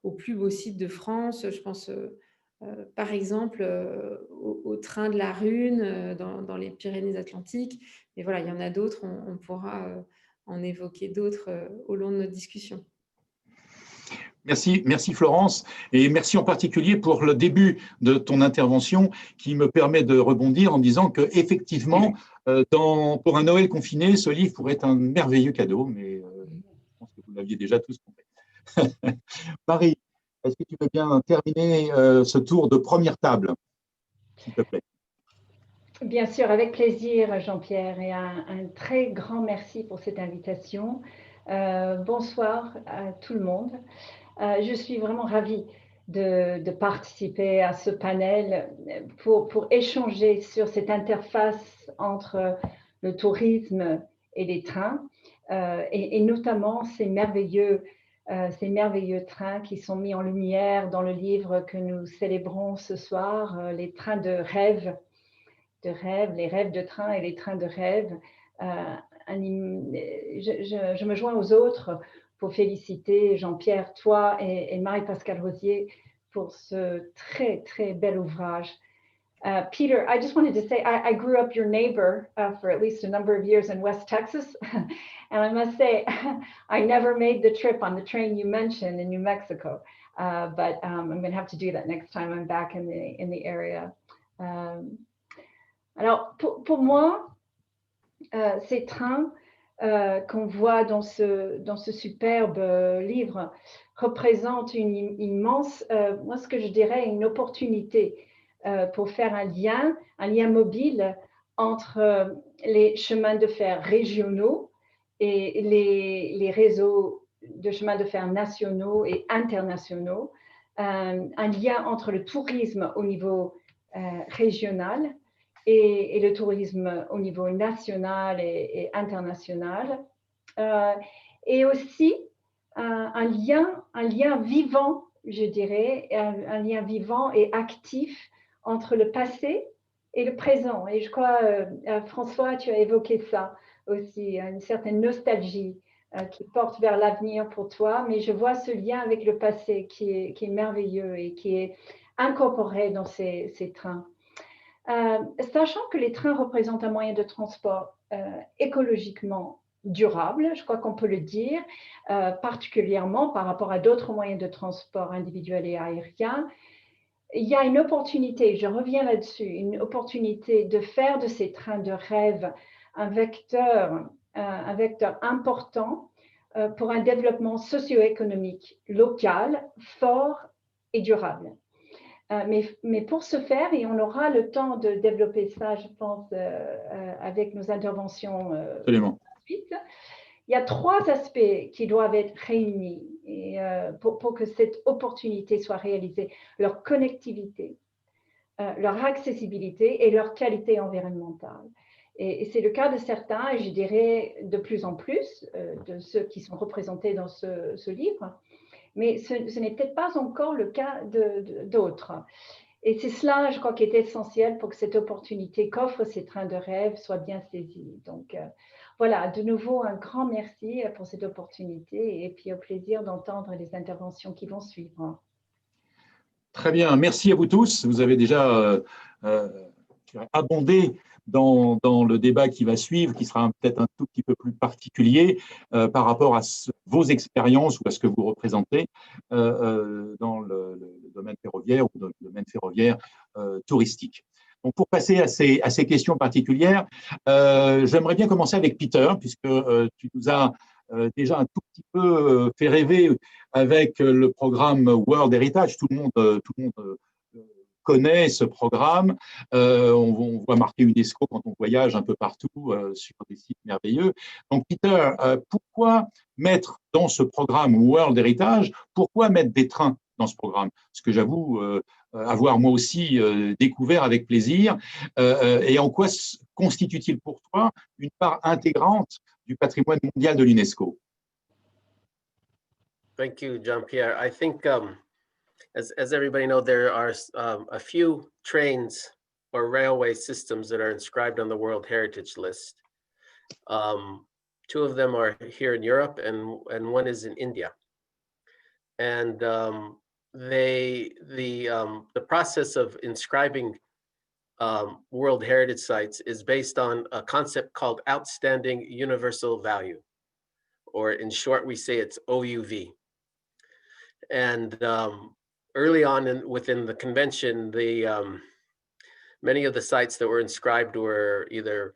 aux plus beaux sites de France. Je pense par exemple au train de la Rhune dans les Pyrénées-Atlantiques. Mais voilà, il y en a d'autres, on pourra en évoquer d'autres au long de notre discussion. Merci Florence, et merci en particulier pour le début de ton intervention qui me permet de rebondir en disant qu'effectivement, pour un Noël confiné, ce livre pourrait être un merveilleux cadeau, mais je pense que vous l'aviez déjà tous compris. Marie, est-ce que tu veux bien terminer ce tour de première table, s'il te plaît? Bien sûr, avec plaisir, Jean-Pierre, et un très grand merci pour cette invitation. Bonsoir à tout le monde. Je suis vraiment ravie de participer à ce panel pour échanger sur cette interface entre le tourisme et les trains, et notamment ces merveilleux trains qui sont mis en lumière dans le livre que nous célébrons ce soir, les trains de rêve, les rêves de train et les trains de rêve. Je me joins aux autres pour féliciter Jean-Pierre, toi et Marie-Pascale Rosier pour ce très, très bel ouvrage. Peter, I just wanted to say I grew up your neighbor for at least a number of years in West Texas. And I must say, I never made the trip on the train you mentioned in New Mexico. But I'm going to have to do that next time I'm back in the area. Alors, pour moi, ces trains qu'on voit dans ce superbe livre représentent une immense, moi ce que je dirais, une opportunité pour faire un lien mobile entre les chemins de fer régionaux et les réseaux de chemins de fer nationaux et internationaux, un lien entre le tourisme au niveau régional et le tourisme au niveau national et international, et aussi un lien vivant, je dirais, un lien vivant et actif entre le passé et le présent. Et je crois, François, tu as évoqué ça aussi, une certaine nostalgie qui porte vers l'avenir pour toi, mais je vois ce lien avec le passé qui est merveilleux et qui est incorporé dans ces trains. Sachant que les trains représentent un moyen de transport écologiquement durable, je crois qu'on peut le dire, particulièrement par rapport à d'autres moyens de transport individuels et aériens, il y a une opportunité, je reviens là-dessus, une opportunité de faire de ces trains de rêve un vecteur important pour un développement socio-économique local, fort et durable. Mais pour ce faire, et on aura le temps de développer ça, je pense, avec nos interventions ensuite, il y a 3 aspects qui doivent être réunis et, pour que cette opportunité soit réalisée. Leur connectivité, leur accessibilité et leur qualité environnementale. Et c'est le cas de certains, et je dirais de plus en plus, de ceux qui sont représentés dans ce livre, mais ce n'est peut-être pas encore le cas d'autres. Et c'est cela, je crois, qui est essentiel pour que cette opportunité qu'offrent ces trains de rêve soit bien saisie. Donc, voilà, de nouveau, un grand merci pour cette opportunité et puis au plaisir d'entendre les interventions qui vont suivre. Très bien, merci à vous tous. Vous avez déjà abondé dans le débat qui va suivre, qui sera peut-être un tout petit peu plus particulier par rapport à vos expériences ou à ce que vous représentez dans le domaine ferroviaire ou dans le domaine ferroviaire touristique. Donc, pour passer à ces questions particulières, j'aimerais bien commencer avec Peter, puisque tu nous as déjà un tout petit peu fait rêver avec le programme World Heritage. Tout le monde connaît ce programme. On voit marquer UNESCO quand on voyage un peu partout sur des sites merveilleux. Donc, Peter, pourquoi mettre dans ce programme World Heritage, pourquoi mettre des trains dans ce programme? Parce que j'avoue avoir moi aussi découvert avec plaisir. Et en quoi constitue-t-il pour toi une part intégrante du patrimoine mondial de l'UNESCO? Thank you, Jean-Pierre. I think, as everybody knows, there are a few trains or railway systems that are inscribed on the World Heritage List. 2 of them are here in Europe, and 1 is in India. And the process of inscribing World Heritage Sites is based on a concept called Outstanding Universal Value, or in short, we say it's OUV. And early on within the convention, many of the sites that were inscribed were either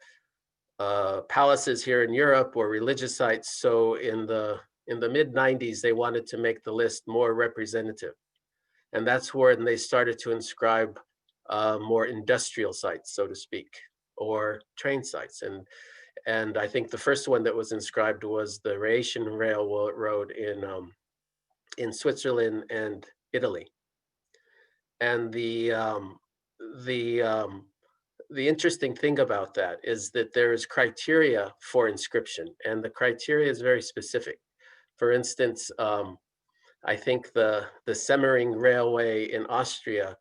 palaces here in Europe or religious sites. So in the mid-90s, they wanted to make the list more representative. And that's when they started to inscribe more industrial sites, so to speak, or train sites. And I think the first one that was inscribed was the Rhaetian Railroad in Switzerland and Italy. And the interesting thing about that is that there is criteria for inscription, and the criteria is very specific. For instance, I think the Semmering Railway in Austria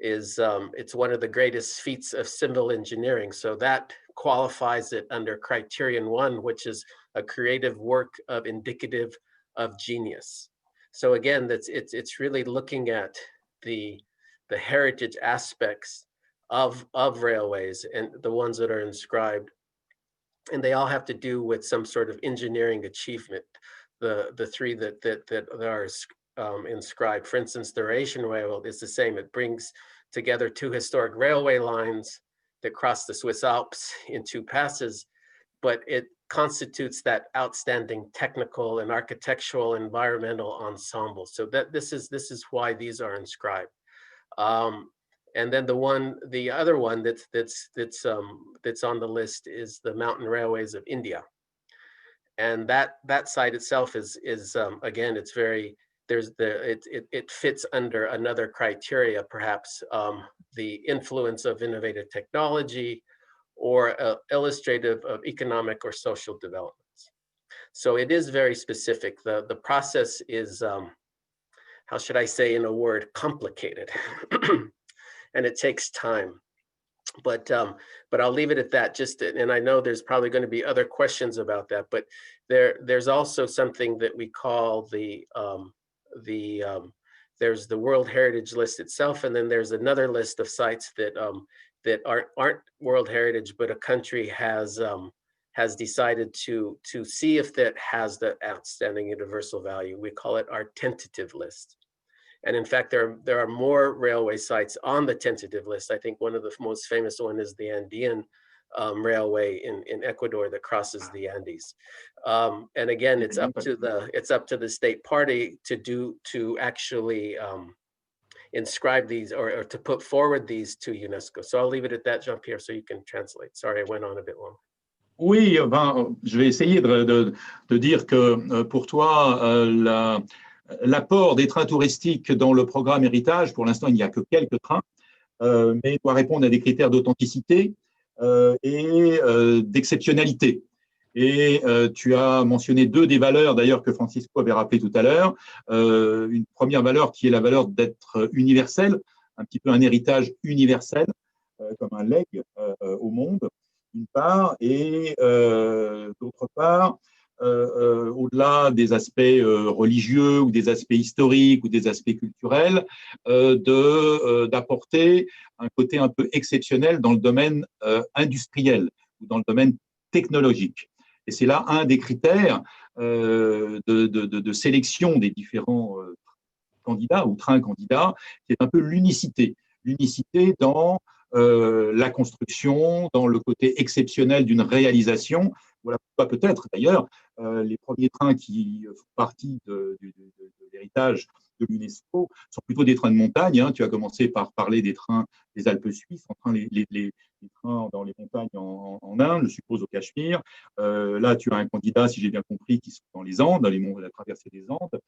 is it's one of the greatest feats of civil engineering. So that qualifies it under criterion 1, which is a creative work of indicative of genius. So again, it's really looking at the heritage aspects of railways and the ones that are inscribed, and they all have to do with some sort of engineering achievement. The 3 that are inscribed. For instance, the Rhaetian Railroad is the same. It brings together 2 historic railway lines that cross the Swiss Alps in 2 passes, but it constitutes that outstanding technical and architectural environmental ensemble. So that this is why these are inscribed. And then the other one that's on the list is the Mountain Railways of India. And that site itself is again, it's very, it fits under another criteria, perhaps the influence of innovative technology or illustrative of economic or social developments. So it is very specific. The process is, how should I say in a word, complicated, and it takes time. But I'll leave it at that. And I know there's probably going to be other questions about that. But there's also something that we call there's the World Heritage List itself, and then there's another list of sites that aren't World Heritage, but a country has decided to see if that has the outstanding universal value. We call it our tentative list. And in fact, there are more railway sites on the tentative list. I think one of the most famous one is the Andean Railway in Ecuador that crosses the Andes. And again, it's up to the state party to actually inscribe these or to put forward these to UNESCO. So I'll leave it at that, Jean-Pierre, so you can translate. Sorry, I went on a bit long. Oui, ben, je vais essayer de dire que pour toi, l'apport des trains touristiques dans le programme Héritage, pour l'instant, il n'y a que quelques trains, mais doit répondre à des critères d'authenticité et d'exceptionnalité. Et tu as mentionné deux des valeurs, d'ailleurs, que Francisco avait rappelé tout à l'heure. Une première valeur qui est la valeur d'être universel, un petit peu un héritage universel, comme un legs au monde, d'une part, et d'autre part, au-delà des aspects religieux ou des aspects historiques ou des aspects culturels, d'apporter un côté un peu exceptionnel dans le domaine industriel ou dans le domaine technologique. Et c'est là un des critères de sélection des différents candidats ou trains candidats, qui est un peu l'unicité. L'unicité dans la construction, dans le côté exceptionnel d'une réalisation. Voilà pourquoi peut-être d'ailleurs les premiers trains qui font partie de l'héritage de l'UNESCO sont plutôt des trains de montagne. Hein. Tu as commencé par parler des trains des Alpes suisses, les trains dans les montagnes en Inde, je suppose au Cachemire. Là, tu as un candidat, si j'ai bien compris, qui sont dans les Andes, dans la traversée des Andes.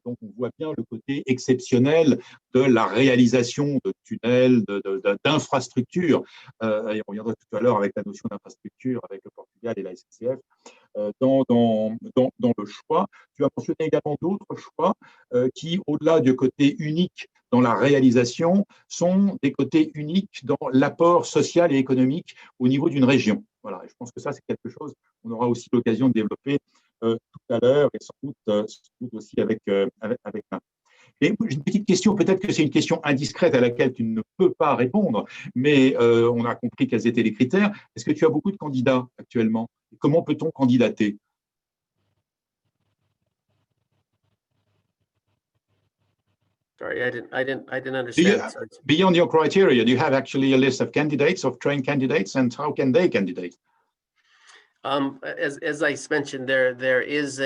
Donc, on voit bien le côté exceptionnel de la réalisation de tunnels, d'infrastructures. Et on reviendra tout à l'heure avec la notion d'infrastructure avec le Portugal et la SNCF. Dans le choix. Tu as mentionné également d'autres choix qui, au-delà du côté unique dans la réalisation, sont des côtés uniques dans l'apport social et économique au niveau d'une région. Voilà, et je pense que ça, c'est quelque chose qu'on aura aussi l'occasion de développer tout à l'heure et sans doute aussi avec Marc. Et j'ai une petite question, peut-être que c'est une question indiscrète à laquelle tu ne peux pas répondre, mais on a compris quels étaient les critères. Est-ce que tu as beaucoup de candidats actuellement? Comment peut-on candidater? Sorry, I didn't understand. Beyond your criteria, do you have actually a list of candidates, of trained candidates, and how can they candidate? As I mentioned, there's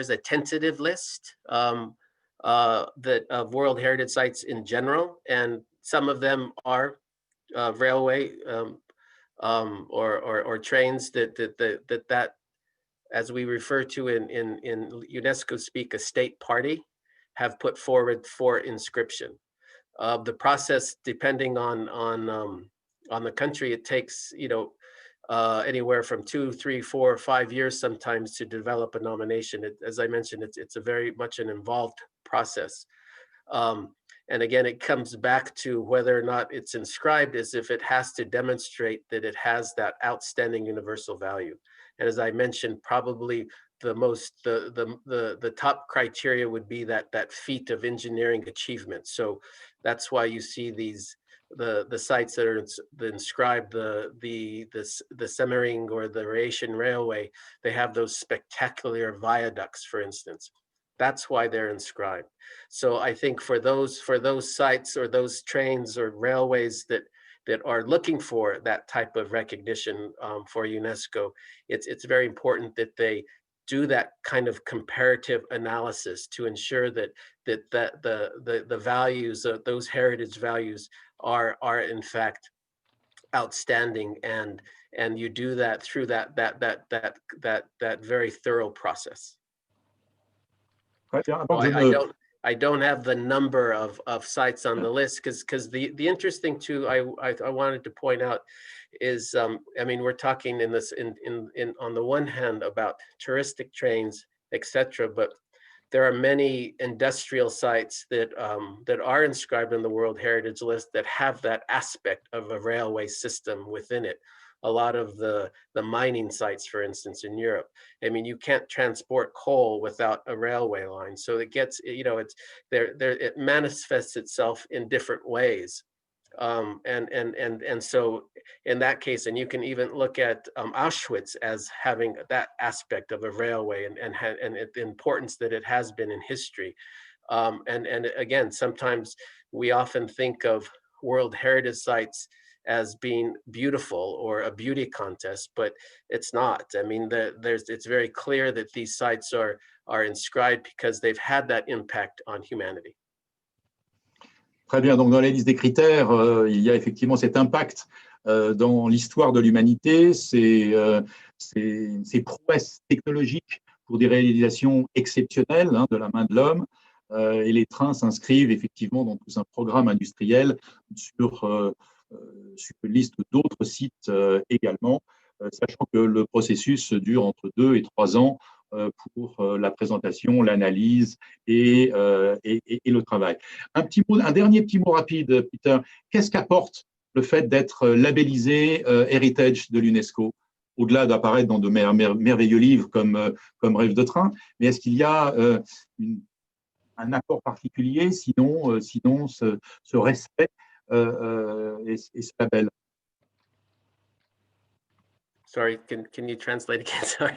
a tentative list that of World Heritage Sites in general, and some of them are railway or trains that as we refer to in UNESCO speak, a state party have put forward for inscription. The process, depending on the country, it takes anywhere from 2, 3, 4, 5 years sometimes to develop a nomination. As I mentioned, it's a very much an involved process. And again, it comes back to whether or not it's inscribed as if it has to demonstrate that it has that outstanding universal value. And as I mentioned, probably the top criteria would be that feat of engineering achievement. So that's why you see the sites that are inscribed, the Semmering or the Rhaetian Railway, they have those spectacular viaducts, for instance. That's why they're inscribed. So I think for those sites or those trains or railways that are looking for that type of recognition for UNESCO, it's very important that they do that kind of comparative analysis to ensure that the values, those heritage values, are in fact outstanding, and you do that through that very thorough process. I don't have the number of sites on the list because the interesting too, I wanted to point out is I mean, we're talking in on the one hand about touristic trains, etc., but there are many industrial sites that are inscribed in the World Heritage List that have that aspect of a railway system within it. A lot of the mining sites, for instance, in Europe. I mean, you can't transport coal without a railway line. So it gets, it's there. It manifests itself in different ways. And so in that case, and you can even look at Auschwitz as having that aspect of a railway and the importance that it has been in history. And again, sometimes we often think of World Heritage Sites as being beautiful or a beauty contest, but it's not. I mean, it's very clear that these sites are inscribed because they've had that impact on humanity. Très bien, donc dans la liste des critères, il y a effectivement cet impact dans l'histoire de l'humanité, ces prouesses technologiques pour des réalisations exceptionnelles de la main de l'homme. Et les trains s'inscrivent effectivement dans tout un programme industriel sur une liste d'autres sites également, sachant que le processus dure entre 2 et 3 ans pour la présentation, l'analyse et le travail. Un dernier petit mot rapide, Peter. Qu'est-ce qu'apporte le fait d'être labellisé Heritage de l'UNESCO, au-delà d'apparaître dans de merveilleux livres comme Rêve de train, mais est-ce qu'il y a un apport particulier, sinon ce respect et ce label? Sorry, can you translate again? Sorry.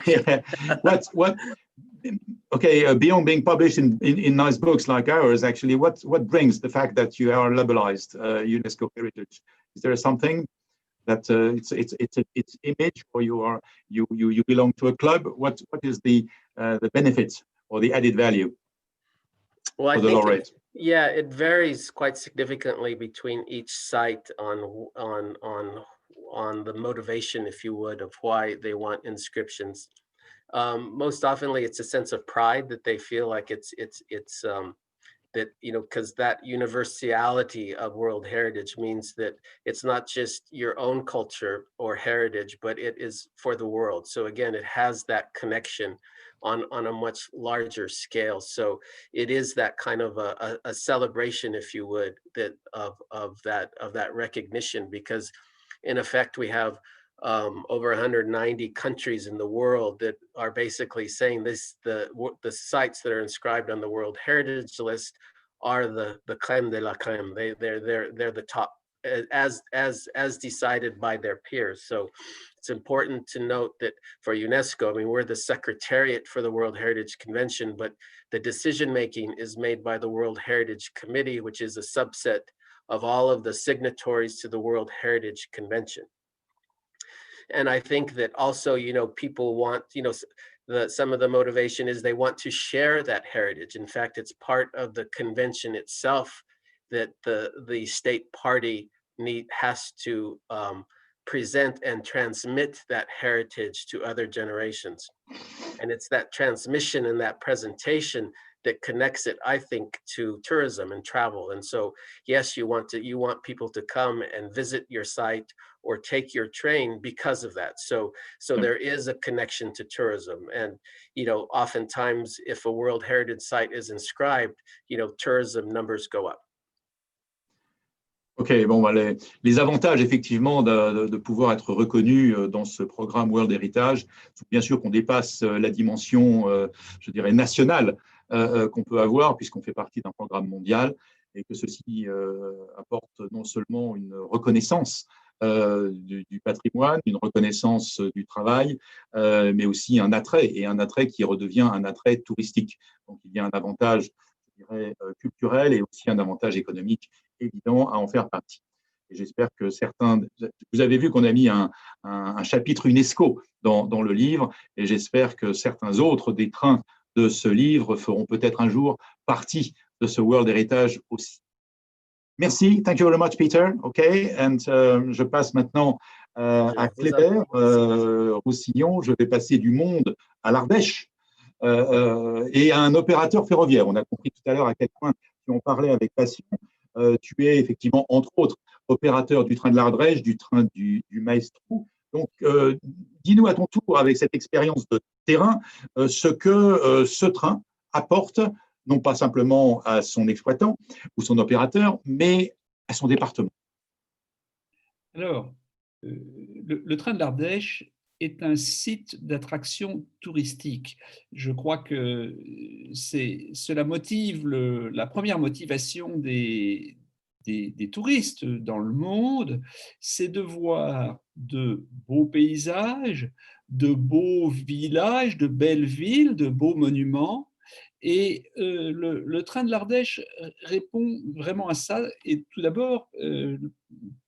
Beyond being published in nice books like ours, actually, what brings the fact that you are labelized UNESCO Heritage? Is there something that it's image, or you belong to a club? What is the benefit or the added value Well, for the laureate? Yeah, it varies quite significantly between each site on the motivation, if you would, of why they want inscriptions. Most oftenly, it's a sense of pride that they feel like it's that, because that universality of World Heritage means that it's not just your own culture or heritage, but it is for the world. So again, it has that connection on a much larger scale. So it is that kind of a celebration, if you would, that of that recognition, because in effect we have over 190 countries in the world that are basically saying the sites that are inscribed on the World Heritage List are the crème de la crème. They're the top as decided by their peers. So it's important to note that for UNESCO, I mean, we're the secretariat for the World Heritage Convention, but the decision making is made by the World Heritage Committee, which is a subset of all of the signatories to the World Heritage Convention. And I think that also, people want, some of the motivation is they want to share that heritage. In fact, it's part of the convention itself that the state party has to present and transmit that heritage to other generations. And it's that transmission and that presentation that connects it, I think, to tourism and travel. And so, yes, you want people to come and visit your site or take your train because of that. So there is a connection to tourism. And, oftentimes if a World Heritage Site is inscribed, tourism numbers go up. Ok, bon, les avantages effectivement de pouvoir être reconnu dans ce programme World Heritage, bien sûr qu'on dépasse la dimension, je dirais, nationale qu'on peut avoir puisqu'on fait partie d'un programme mondial et que ceci apporte non seulement une reconnaissance du patrimoine, une reconnaissance du travail, mais aussi un attrait qui redevient un attrait touristique. Donc il y a un avantage, je dirais, culturel et aussi un avantage économique évident à en faire partie. Et j'espère que certains… Vous avez vu qu'on a mis un chapitre UNESCO dans le livre et j'espère que certains autres des trains de ce livre feront peut-être un jour partie de ce World Heritage aussi. Merci, thank you very much, Peter. OK, and je passe maintenant à Kléber Roussillon. Je vais passer du monde à l'Ardèche et à un opérateur ferroviaire. On a compris tout à l'heure à quel point tu en parlais avec passion. Tu es effectivement, entre autres, opérateur du train de l'Ardèche, du train du Maestro. Donc, dis-nous à ton tour, avec cette expérience de terrain, ce que ce train apporte, non pas simplement à son exploitant ou son opérateur, mais à son département. Alors, le train de l'Ardèche est un site d'attraction touristique. Je crois que cela motive la première motivation des touristes dans le monde, c'est de voir de beaux paysages, de beaux villages, de belles villes, de beaux monuments. Et le train de l'Ardèche répond vraiment à ça, et tout d'abord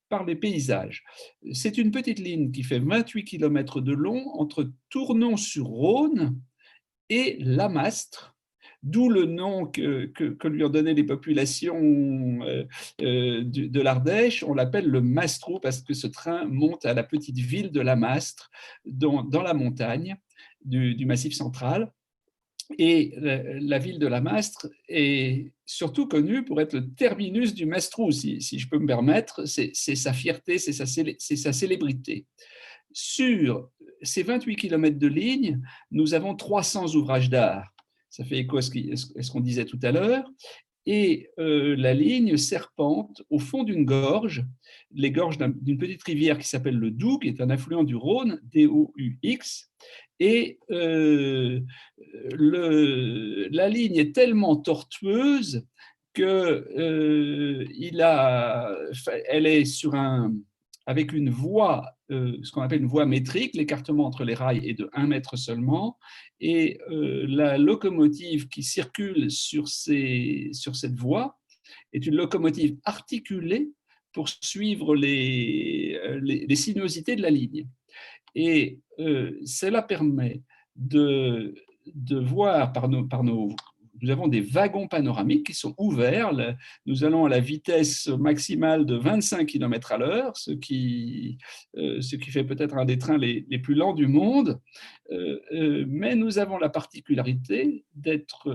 par les paysages. C'est une petite ligne qui fait 28 km de long entre Tournon-sur-Rhône et Lamastre, d'où le nom que lui ont donné les populations de l'Ardèche. On l'appelle le Mastrou parce que ce train monte à la petite ville de la Mastre, dans la montagne du Massif central. Et la ville de la Mastre est surtout connue pour être le terminus du Mastrou, si je peux me permettre. C'est sa fierté, c'est sa célébrité. Sur ces 28 km de ligne, nous avons 300 ouvrages d'art. Ça fait écho à ce qu'on disait tout à l'heure. Et la ligne serpente au fond d'une gorge, les gorges d'une petite rivière qui s'appelle le Doubs, qui est un affluent du Rhône, D-O-U-X. Et la ligne est tellement tortueuse que elle est avec une voie, ce qu'on appelle une voie métrique. L'écartement entre les rails est de 1 mètre seulement, et la locomotive qui circule sur cette voie est une locomotive articulée pour suivre les sinuosités de la ligne. Et cela permet de voir nous avons des wagons panoramiques qui sont ouverts. Nous allons à la vitesse maximale de 25 km à l'heure, ce qui fait peut-être un des trains les plus lents du monde. Mais nous avons la particularité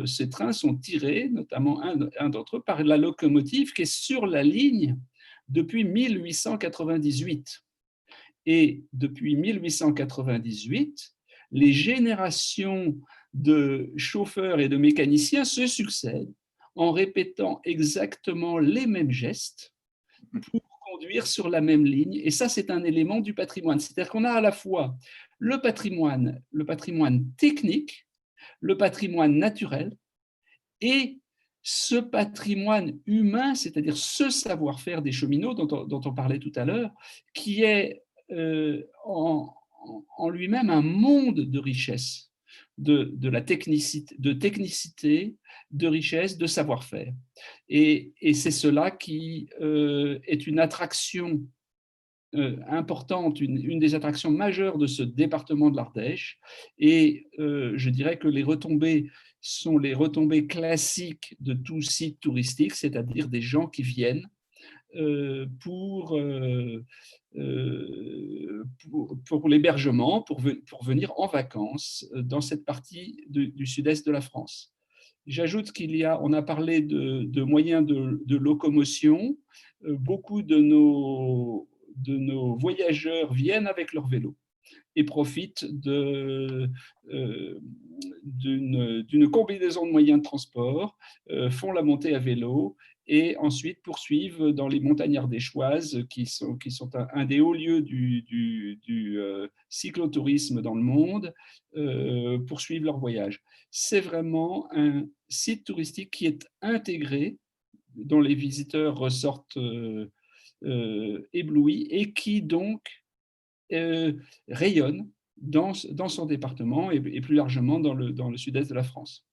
ces trains sont tirés, notamment un d'entre eux, par la locomotive qui est sur la ligne depuis 1898. Et depuis 1898, les générations de chauffeurs et de mécaniciens se succèdent en répétant exactement les mêmes gestes pour conduire sur la même ligne. Et ça, c'est un élément du patrimoine. C'est-à-dire qu'on a à la fois le patrimoine technique, le patrimoine naturel et ce patrimoine humain, c'est-à-dire ce savoir-faire des cheminots dont on parlait tout à l'heure, qui est en lui-même un monde de richesse, de technicité, de richesse, de savoir-faire. Et c'est cela qui est une attraction importante, une des attractions majeures de ce département de l'Ardèche. Et je dirais que les retombées sont les retombées classiques de tout site touristique, c'est-à-dire des gens qui viennent pour l'hébergement, pour venir en vacances dans cette partie du sud-est de la France. J'ajoute on a parlé de moyens de locomotion. Beaucoup de nos voyageurs viennent avec leur vélo et profitent d'une combinaison de moyens de transport, font la montée à vélo et ensuite poursuivent dans les montagnes ardéchoises qui sont un des hauts lieux du cyclotourisme dans le monde, poursuivent leur voyage. C'est vraiment un site touristique qui est intégré, dont les visiteurs ressortent éblouis et qui donc rayonne dans son département et plus largement dans le sud-est de la France.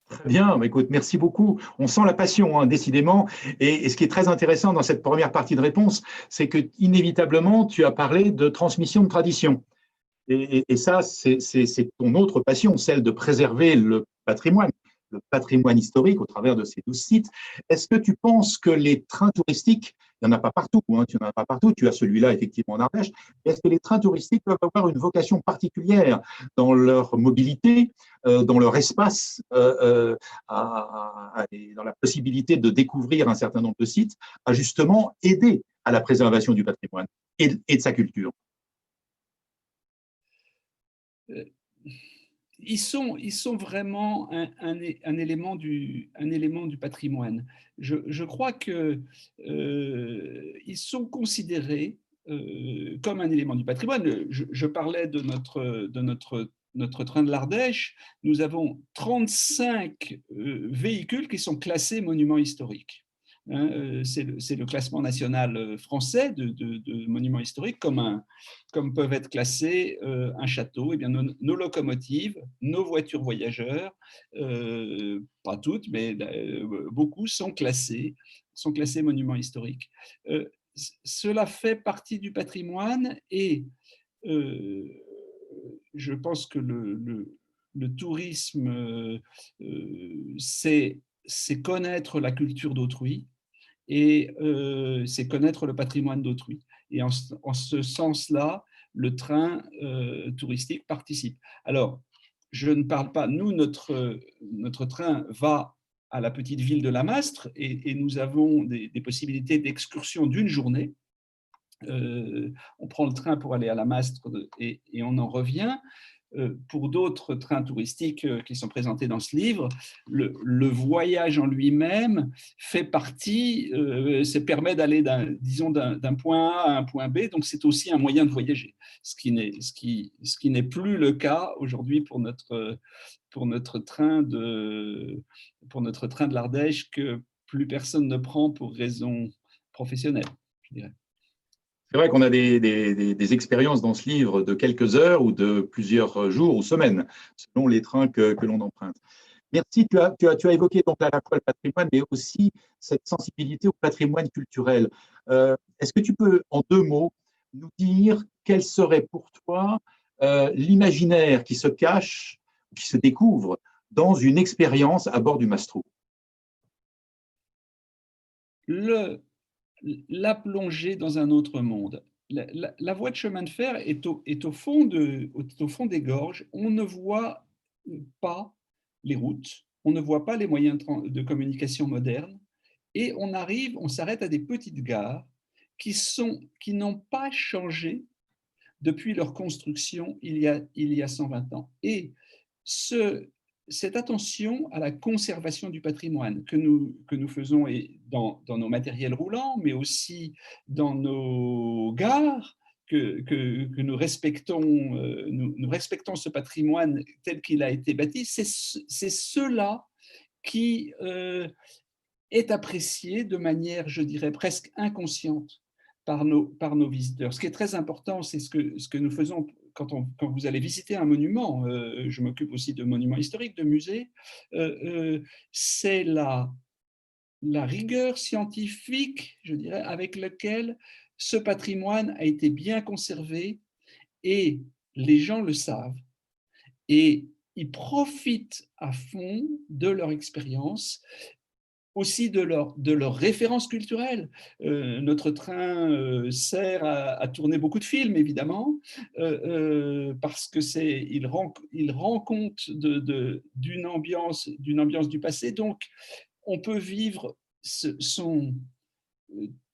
Très bien, écoute, merci beaucoup. On sent la passion, hein, décidément. Et ce qui est très intéressant dans cette première partie de réponse, c'est que inévitablement, tu as parlé de transmission de tradition. Et ça, c'est ton autre passion, celle de préserver le patrimoine historique au travers de ces 12 sites. Est-ce que tu penses que les trains touristiques, il n'y en a pas partout, hein, tu n'en as pas partout, tu as celui-là effectivement en Ardèche, est-ce que les trains touristiques peuvent avoir une vocation particulière dans leur mobilité, dans leur espace, dans la possibilité de découvrir un certain nombre de sites, à justement aider à la préservation du patrimoine et de sa culture? Ils sont vraiment un élément du patrimoine. Je crois qu'ils sont considérés comme un élément du patrimoine. Je parlais de notre train de l'Ardèche. Nous avons 35 véhicules qui sont classés monuments historiques. C'est le classement national français de monuments historiques, comme peuvent être classés un château. Eh bien, nos locomotives, nos voitures voyageurs, pas toutes, mais beaucoup sont classés monuments historiques. Cela fait partie du patrimoine et je pense que Le tourisme, c'est connaître la culture d'autrui et c'est connaître le patrimoine d'autrui. Et en ce sens-là, le train touristique participe. Alors, je ne parle pas, nous, notre train va à la petite ville de La Mastre et nous avons des possibilités d'excursion d'une journée. On prend le train pour aller à La Mastre et on en revient. Pour d'autres trains touristiques qui sont présentés dans ce livre, le voyage en lui-même fait partie, ça permet d'aller d'un point A à un point B, donc c'est aussi un moyen de voyager, ce qui n'est plus le cas aujourd'hui pour notre train de l'Ardèche, que plus personne ne prend pour raison professionnelle, je dirais. C'est vrai qu'on a des expériences dans ce livre de quelques heures ou de plusieurs jours ou semaines, selon les trains que l'on emprunte. Merci, tu as évoqué donc à la fois le patrimoine, mais aussi cette sensibilité au patrimoine culturel. Est-ce que tu peux, en 2 mots, nous dire quel serait pour toi l'imaginaire qui se cache, qui se découvre dans une expérience à bord du Mastro? La plongée dans un autre monde. La voie de chemin de fer est au fond des gorges. On ne voit pas les routes, on ne voit pas les moyens de communication modernes, et on s'arrête à des petites gares qui n'ont pas changé depuis leur construction il y a 120 ans. Et cette attention à la conservation du patrimoine que nous faisons dans nos matériels roulants, mais aussi dans nos gares, que nous respectons, nous respectons ce patrimoine tel qu'il a été bâti, c'est cela qui est apprécié de manière, je dirais, presque inconsciente par nos visiteurs. Ce qui est très important, c'est ce que nous faisons quand vous allez visiter un monument. Je m'occupe aussi de monuments historiques, de musées. C'est la rigueur scientifique, je dirais, avec laquelle ce patrimoine a été bien conservé, et les gens le savent. Et ils profitent à fond de leur expérience, aussi de leur référence culturelle. Notre train sert à tourner beaucoup de films, évidemment, parce que il rend compte d'une ambiance du passé. Donc, on peut vivre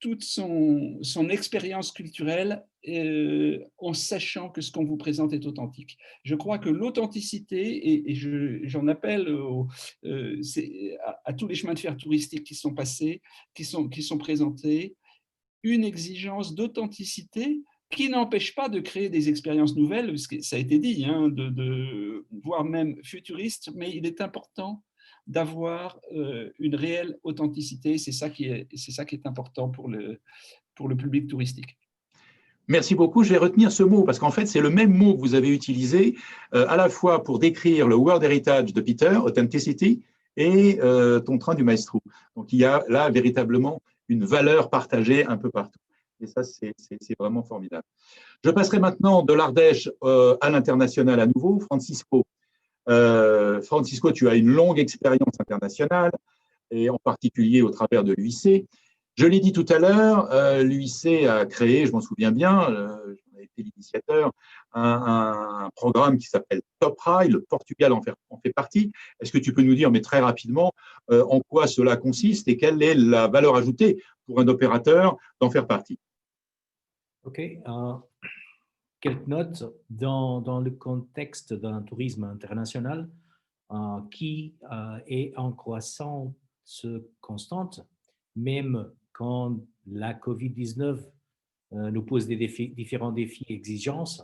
toute son expérience culturelle en sachant que ce qu'on vous présente est authentique. Je crois que l'authenticité, et j'en appelle à tous les chemins de fer touristiques qui sont passés, qui sont présentés, une exigence d'authenticité qui n'empêche pas de créer des expériences nouvelles, parce que ça a été dit, hein, voire même futuristes, mais il est important d'avoir une réelle authenticité. C'est ça qui est important pour le public touristique. Merci beaucoup. Je vais retenir ce mot parce qu'en fait, c'est le même mot que vous avez utilisé à la fois pour décrire le World Heritage de Peter, Authenticity, et ton train du Maestro. Donc, il y a là véritablement une valeur partagée un peu partout. Et ça, c'est vraiment formidable. Je passerai maintenant de l'Ardèche à l'international à nouveau. Francisco, tu as une longue expérience internationale, et en particulier au travers de l'UIC. Je l'ai dit tout à l'heure, l'UIC a créé, je m'en souviens bien, j'en ai été l'initiateur, un programme qui s'appelle Top Rail, le Portugal en fait partie. Est-ce que tu peux nous dire, mais très rapidement, en quoi cela consiste et quelle est la valeur ajoutée pour un opérateur d'en faire partie? OK. Quelques notes dans le contexte d'un tourisme international qui est en croissance constante, même quand la COVID-19 nous pose différents défis et exigences.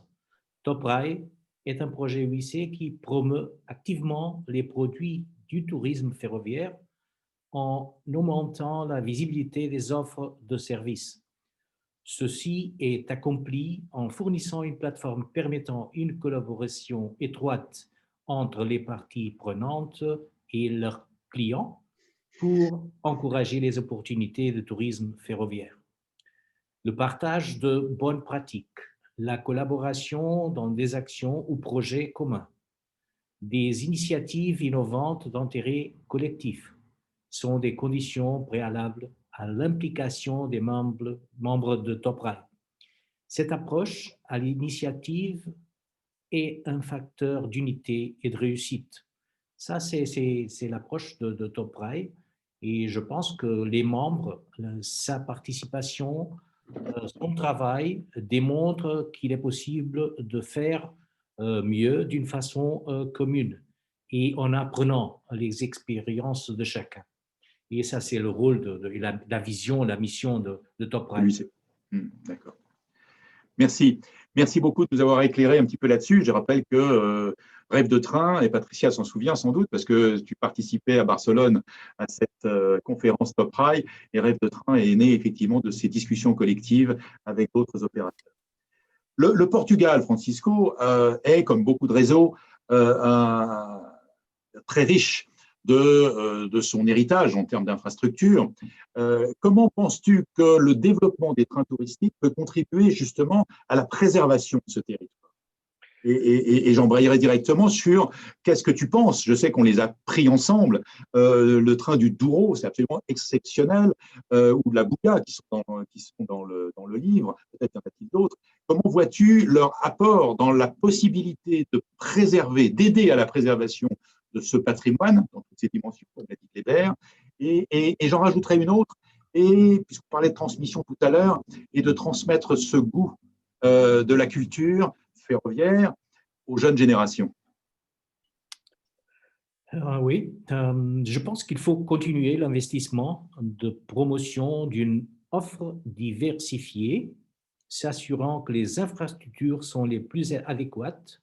Top Rail est un projet UIC qui promeut activement les produits du tourisme ferroviaire en augmentant la visibilité des offres de services. Ceci est accompli en fournissant une plateforme permettant une collaboration étroite entre les parties prenantes et leurs clients pour encourager les opportunités de tourisme ferroviaire. Le partage de bonnes pratiques, la collaboration dans des actions ou projets communs, Des initiatives innovantes d'intérêt collectif sont des conditions préalables à l'implication des membres de TopRai. Cette approche à l'initiative est un facteur d'unité et de réussite. Ça, c'est l'approche de TopRai. Et je pense que les membres, sa participation, son travail démontre qu'il est possible de faire mieux d'une façon commune et en apprenant les expériences de chacun. Et ça, c'est le rôle la vision, la mission de TopRai. D'accord. Merci. Merci beaucoup de nous avoir éclairé un petit peu là-dessus. Je rappelle que Rêve de train, et Patricia s'en souvient sans doute, parce que tu participais à Barcelone à cette conférence TopRai, et Rêve de train est né effectivement de ces discussions collectives avec d'autres opérateurs. Le Portugal, Francisco, est, comme beaucoup de réseaux, très riche de son héritage en termes d'infrastructures. Comment penses-tu que le développement des trains touristiques peut contribuer justement à la préservation de ce territoire? Et j'embrayerai directement sur qu'est-ce que tu penses. Je sais qu'on les a pris ensemble. Le train du Douro, c'est absolument exceptionnel, ou de la Bouga, qui sont dans le livre, peut-être y en a-t-il d'autres. Comment vois-tu leur apport dans la possibilité de préserver, d'aider à la préservation de ce patrimoine, dans toutes ses dimensions, comme l'a dit Kléber, et j'en rajouterai une autre, puisqu'on parlait de transmission tout à l'heure, et de transmettre ce goût de la culture ferroviaire aux jeunes générations. Oui, je pense qu'il faut continuer l'investissement de promotion d'une offre diversifiée, s'assurant que les infrastructures sont les plus adéquates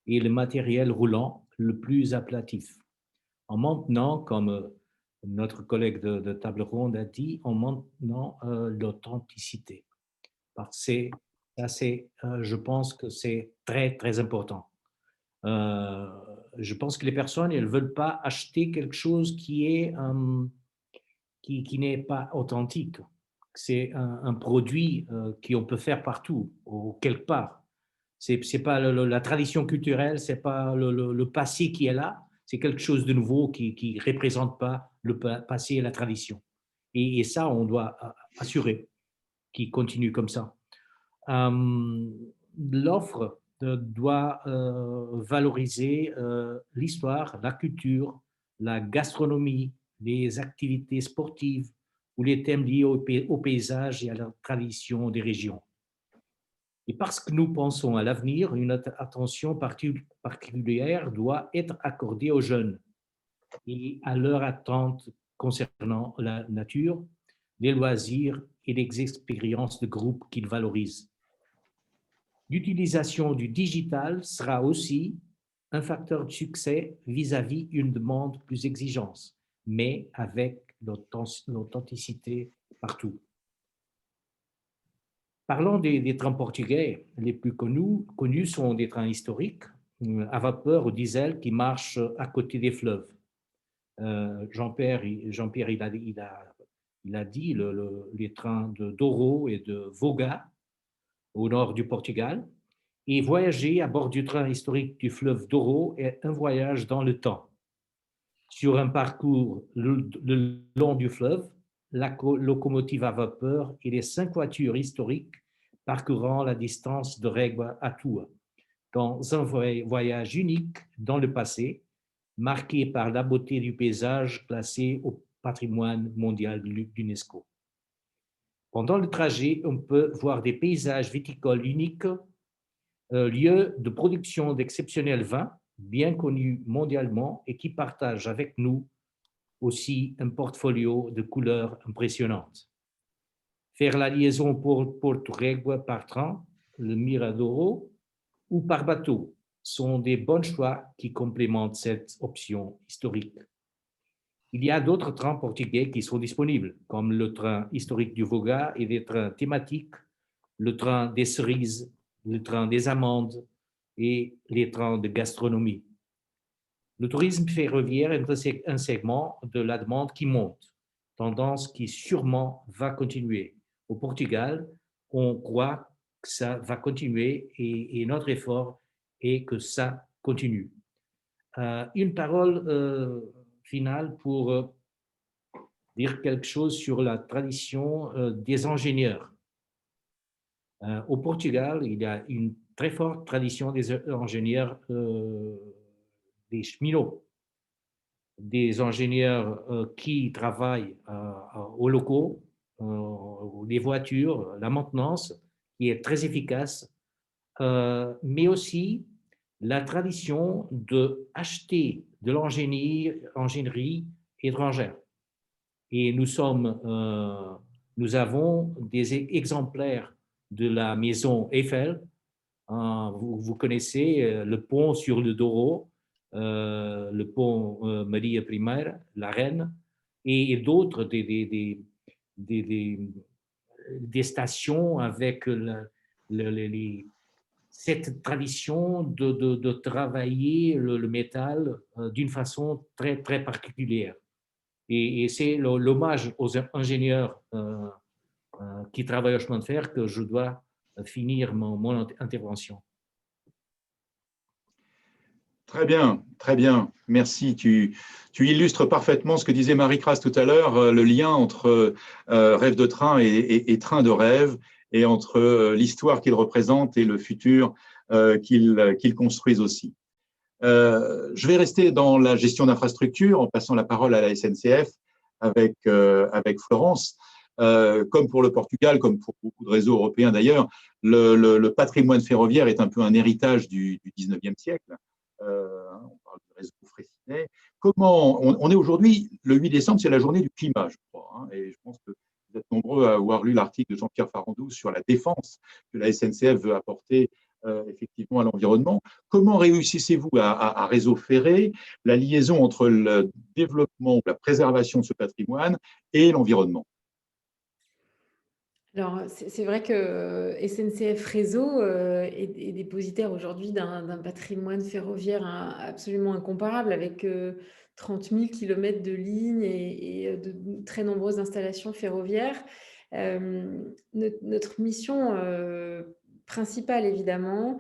et le matériel roulant le plus applatif. En maintenant, comme notre collègue de table ronde a dit, en maintenant l'authenticité. Parce que je pense que c'est très, très important. Je pense que les personnes, elles ne veulent pas acheter quelque chose qui n'est pas authentique. C'est un produit qu'on peut faire partout, ou quelque part. C'est pas la tradition culturelle, c'est pas le passé qui est là, c'est quelque chose de nouveau qui ne représente pas le passé et la tradition. Et ça, on doit assurer qu'il continue comme ça. L'offre doit valoriser l'histoire, la culture, la gastronomie, les activités sportives ou les thèmes liés au paysage et à la tradition des régions. Et parce que nous pensons à l'avenir, une attention particulière doit être accordée aux jeunes et à leurs attentes concernant la nature, les loisirs et les expériences de groupe qu'ils valorisent. L'utilisation du digital sera aussi un facteur de succès vis-à-vis d'une demande plus exigeante, mais avec l'authenticité partout. Parlons des trains portugais. Les plus connus sont des trains historiques à vapeur ou diesel qui marchent à côté des fleuves. Jean-Pierre, il a dit les trains de Douro et de Voga au nord du Portugal. Et voyager à bord du train historique du fleuve Douro est un voyage dans le temps. Sur un parcours le long du fleuve, la locomotive à vapeur et les 5 voitures historiques parcourant la distance de Régua à Tours, dans un voyage unique dans le passé, marqué par la beauté du paysage classé au patrimoine mondial de l'UNESCO. Pendant le trajet, on peut voir des paysages viticoles uniques, lieux de production d'exceptionnels vins, bien connus mondialement et qui partagent avec nous aussi un portfolio de couleurs impressionnantes. Faire la liaison pour Porto Régua par train, le Miradouro, ou par bateau sont des bons choix qui complémentent cette option historique. Il y a d'autres trains portugais qui sont disponibles, comme le train historique du Voga et des trains thématiques, le train des cerises, le train des amandes et les trains de gastronomie. Le tourisme ferroviaire est un segment de la demande qui monte, tendance qui sûrement va continuer. Au Portugal, on croit que ça va continuer et notre effort est que ça continue. Une parole finale pour dire quelque chose sur la tradition des ingénieurs. Au Portugal, il y a une très forte tradition des ingénieurs, des cheminots, des ingénieurs qui travaillent aux locaux, les voitures, la maintenance, qui est très efficace, mais aussi la tradition d'acheter de l'ingénierie étrangère. Et nous avons des exemplaires de la maison Eiffel. Vous connaissez le pont sur le Douro, le pont Maria I, la Reine, et d'autres des stations avec cette tradition de travailler le métal d'une façon très, très particulière. Et c'est l'hommage aux ingénieurs qui travaillent au chemin de fer que je dois finir mon intervention. Très bien, merci. Tu illustres parfaitement ce que disait Marie-Crasse tout à l'heure, le lien entre rêve de train et train de rêve, et entre l'histoire qu'ils représentent et le futur qu'ils construisent aussi. Je vais rester dans la gestion d'infrastructures en passant la parole à la SNCF avec Florence. Comme pour le Portugal, comme pour beaucoup de réseaux européens d'ailleurs, le patrimoine ferroviaire est un peu un héritage du 19e siècle. On parle du réseau Freycinet. Comment on est aujourd'hui, le 8 décembre, c'est la journée du climat, je crois, et je pense que vous êtes nombreux à avoir lu l'article de Jean-Pierre Farandou sur la défense que la SNCF veut apporter effectivement à l'environnement. Comment réussissez-vous à Réseau Ferré la liaison entre le développement ou la préservation de ce patrimoine et l'environnement? Alors, c'est vrai que SNCF Réseau est dépositaire aujourd'hui d'un patrimoine ferroviaire absolument incomparable, avec 30 000 kilomètres de lignes et de très nombreuses installations ferroviaires. Notre mission principale, évidemment,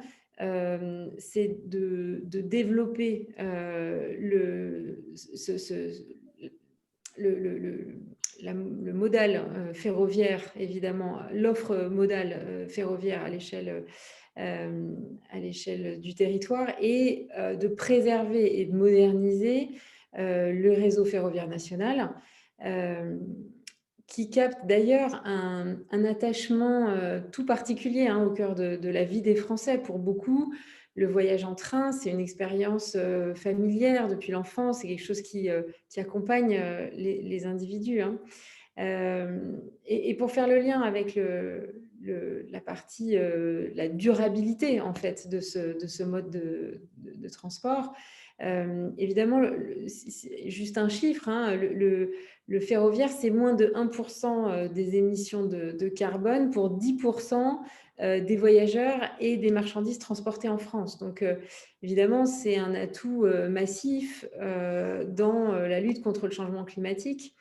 c'est de développer le modal ferroviaire, évidemment, l'offre modale ferroviaire à l'échelle du territoire, et de préserver et de moderniser le réseau ferroviaire national, qui capte d'ailleurs un attachement tout particulier au cœur de la vie des Français. Pour beaucoup, le voyage en train, c'est une expérience familière depuis l'enfance, c'est quelque chose qui accompagne les individus. Et pour faire le lien avec la partie, la durabilité en fait de ce mode de transport, évidemment, juste un chiffre, le ferroviaire, c'est moins de 1% des émissions de carbone pour 10% des voyageurs et des marchandises transportées en France. Donc, évidemment, c'est un atout massif dans la lutte contre le changement climatique.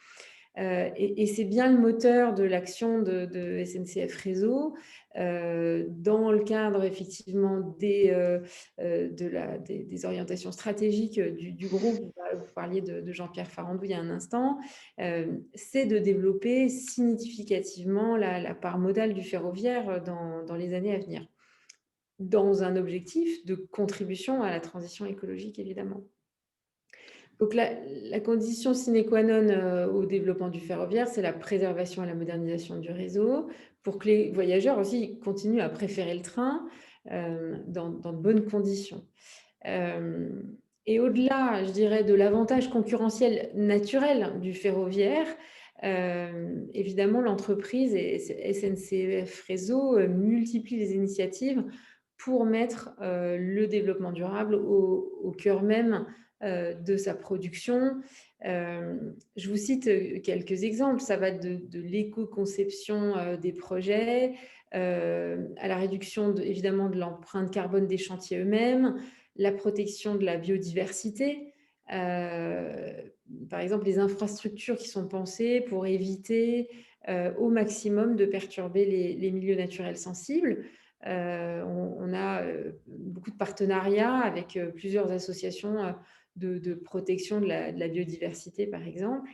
Et c'est bien le moteur de l'action de SNCF Réseau dans le cadre effectivement des orientations stratégiques du groupe. Vous parliez de Jean-Pierre Farandou il y a un instant, c'est de développer significativement la part modale du ferroviaire dans les années à venir, dans un objectif de contribution à la transition écologique, évidemment. Donc, la condition sine qua non au développement du ferroviaire, c'est la préservation et la modernisation du réseau pour que les voyageurs aussi continuent à préférer le train dans de bonnes conditions. Et au-delà, je dirais, de l'avantage concurrentiel naturel du ferroviaire, évidemment, l'entreprise et SNCF Réseau multiplie les initiatives pour mettre le développement durable au cœur même de sa production. Je vous cite quelques exemples. Ça va de l'éco-conception des projets à la réduction évidemment de l'empreinte carbone des chantiers eux-mêmes, la protection de la biodiversité, par exemple les infrastructures qui sont pensées pour éviter au maximum de perturber les milieux naturels sensibles. On a beaucoup de partenariats avec plusieurs associations de protection de la biodiversité, par exemple.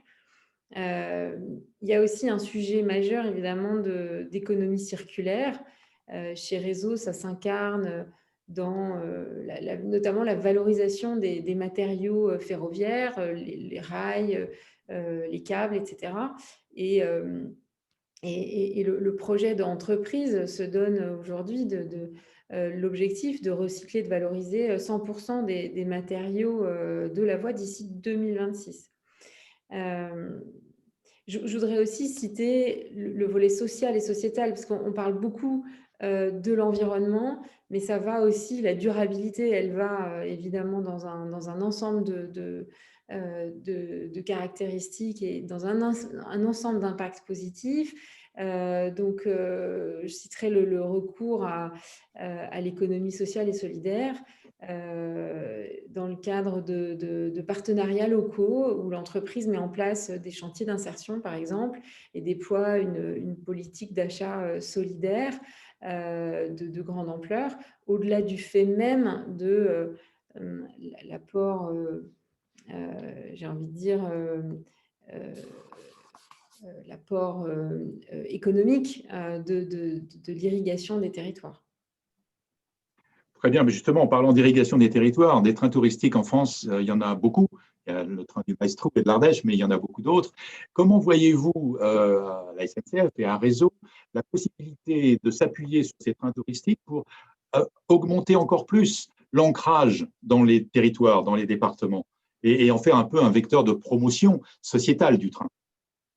Il y a aussi un sujet majeur, évidemment, d'économie circulaire. Chez Réseau, ça s'incarne dans notamment la valorisation des matériaux ferroviaires, les rails, les câbles, etc. Et le projet d'entreprise se donne aujourd'hui l'objectif de recycler, de valoriser 100% des matériaux de la voie d'ici 2026. Je voudrais aussi citer le volet social et sociétal, parce qu'on parle beaucoup de l'environnement, mais ça va aussi, la durabilité, elle va évidemment dans un ensemble de caractéristiques et dans un ensemble d'impacts positifs. Donc, je citerai le recours à l'économie sociale et solidaire dans le cadre de partenariats locaux où l'entreprise met en place des chantiers d'insertion, par exemple, et déploie une politique d'achat solidaire de grande ampleur, au-delà du fait même de l'apport, j'ai envie de dire, l'apport économique de l'irrigation des territoires. Très bien, mais justement, en parlant d'irrigation des territoires, des trains touristiques en France, il y en a beaucoup. Il y a le train du Maestro et de l'Ardèche, mais il y en a beaucoup d'autres. Comment voyez-vous, à la SNCF et à Réseau, la possibilité de s'appuyer sur ces trains touristiques pour augmenter encore plus l'ancrage dans les territoires, dans les départements, et en faire un peu un vecteur de promotion sociétale du train?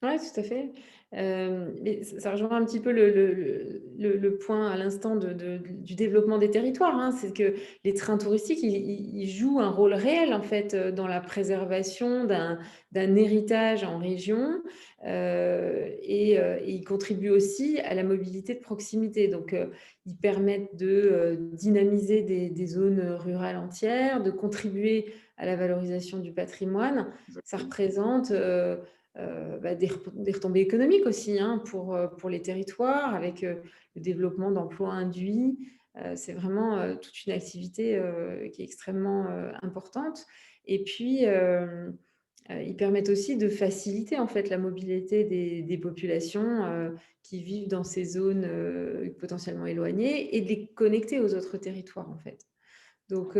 Oui, tout à fait. Mais ça rejoint un petit peu le point à l'instant du développement des territoires, hein. C'est que les trains touristiques, ils jouent un rôle réel en fait dans la préservation d'un héritage en région et ils contribuent aussi à la mobilité de proximité. Donc, ils permettent de dynamiser des zones rurales entières, de contribuer à la valorisation du patrimoine. Ça représente des retombées économiques aussi, hein, pour les territoires, avec le développement d'emplois induits. C'est vraiment toute une activité qui est extrêmement importante. Et puis, ils permettent aussi de faciliter en fait la mobilité des populations qui vivent dans ces zones potentiellement éloignées et de les connecter aux autres territoires en fait. Donc,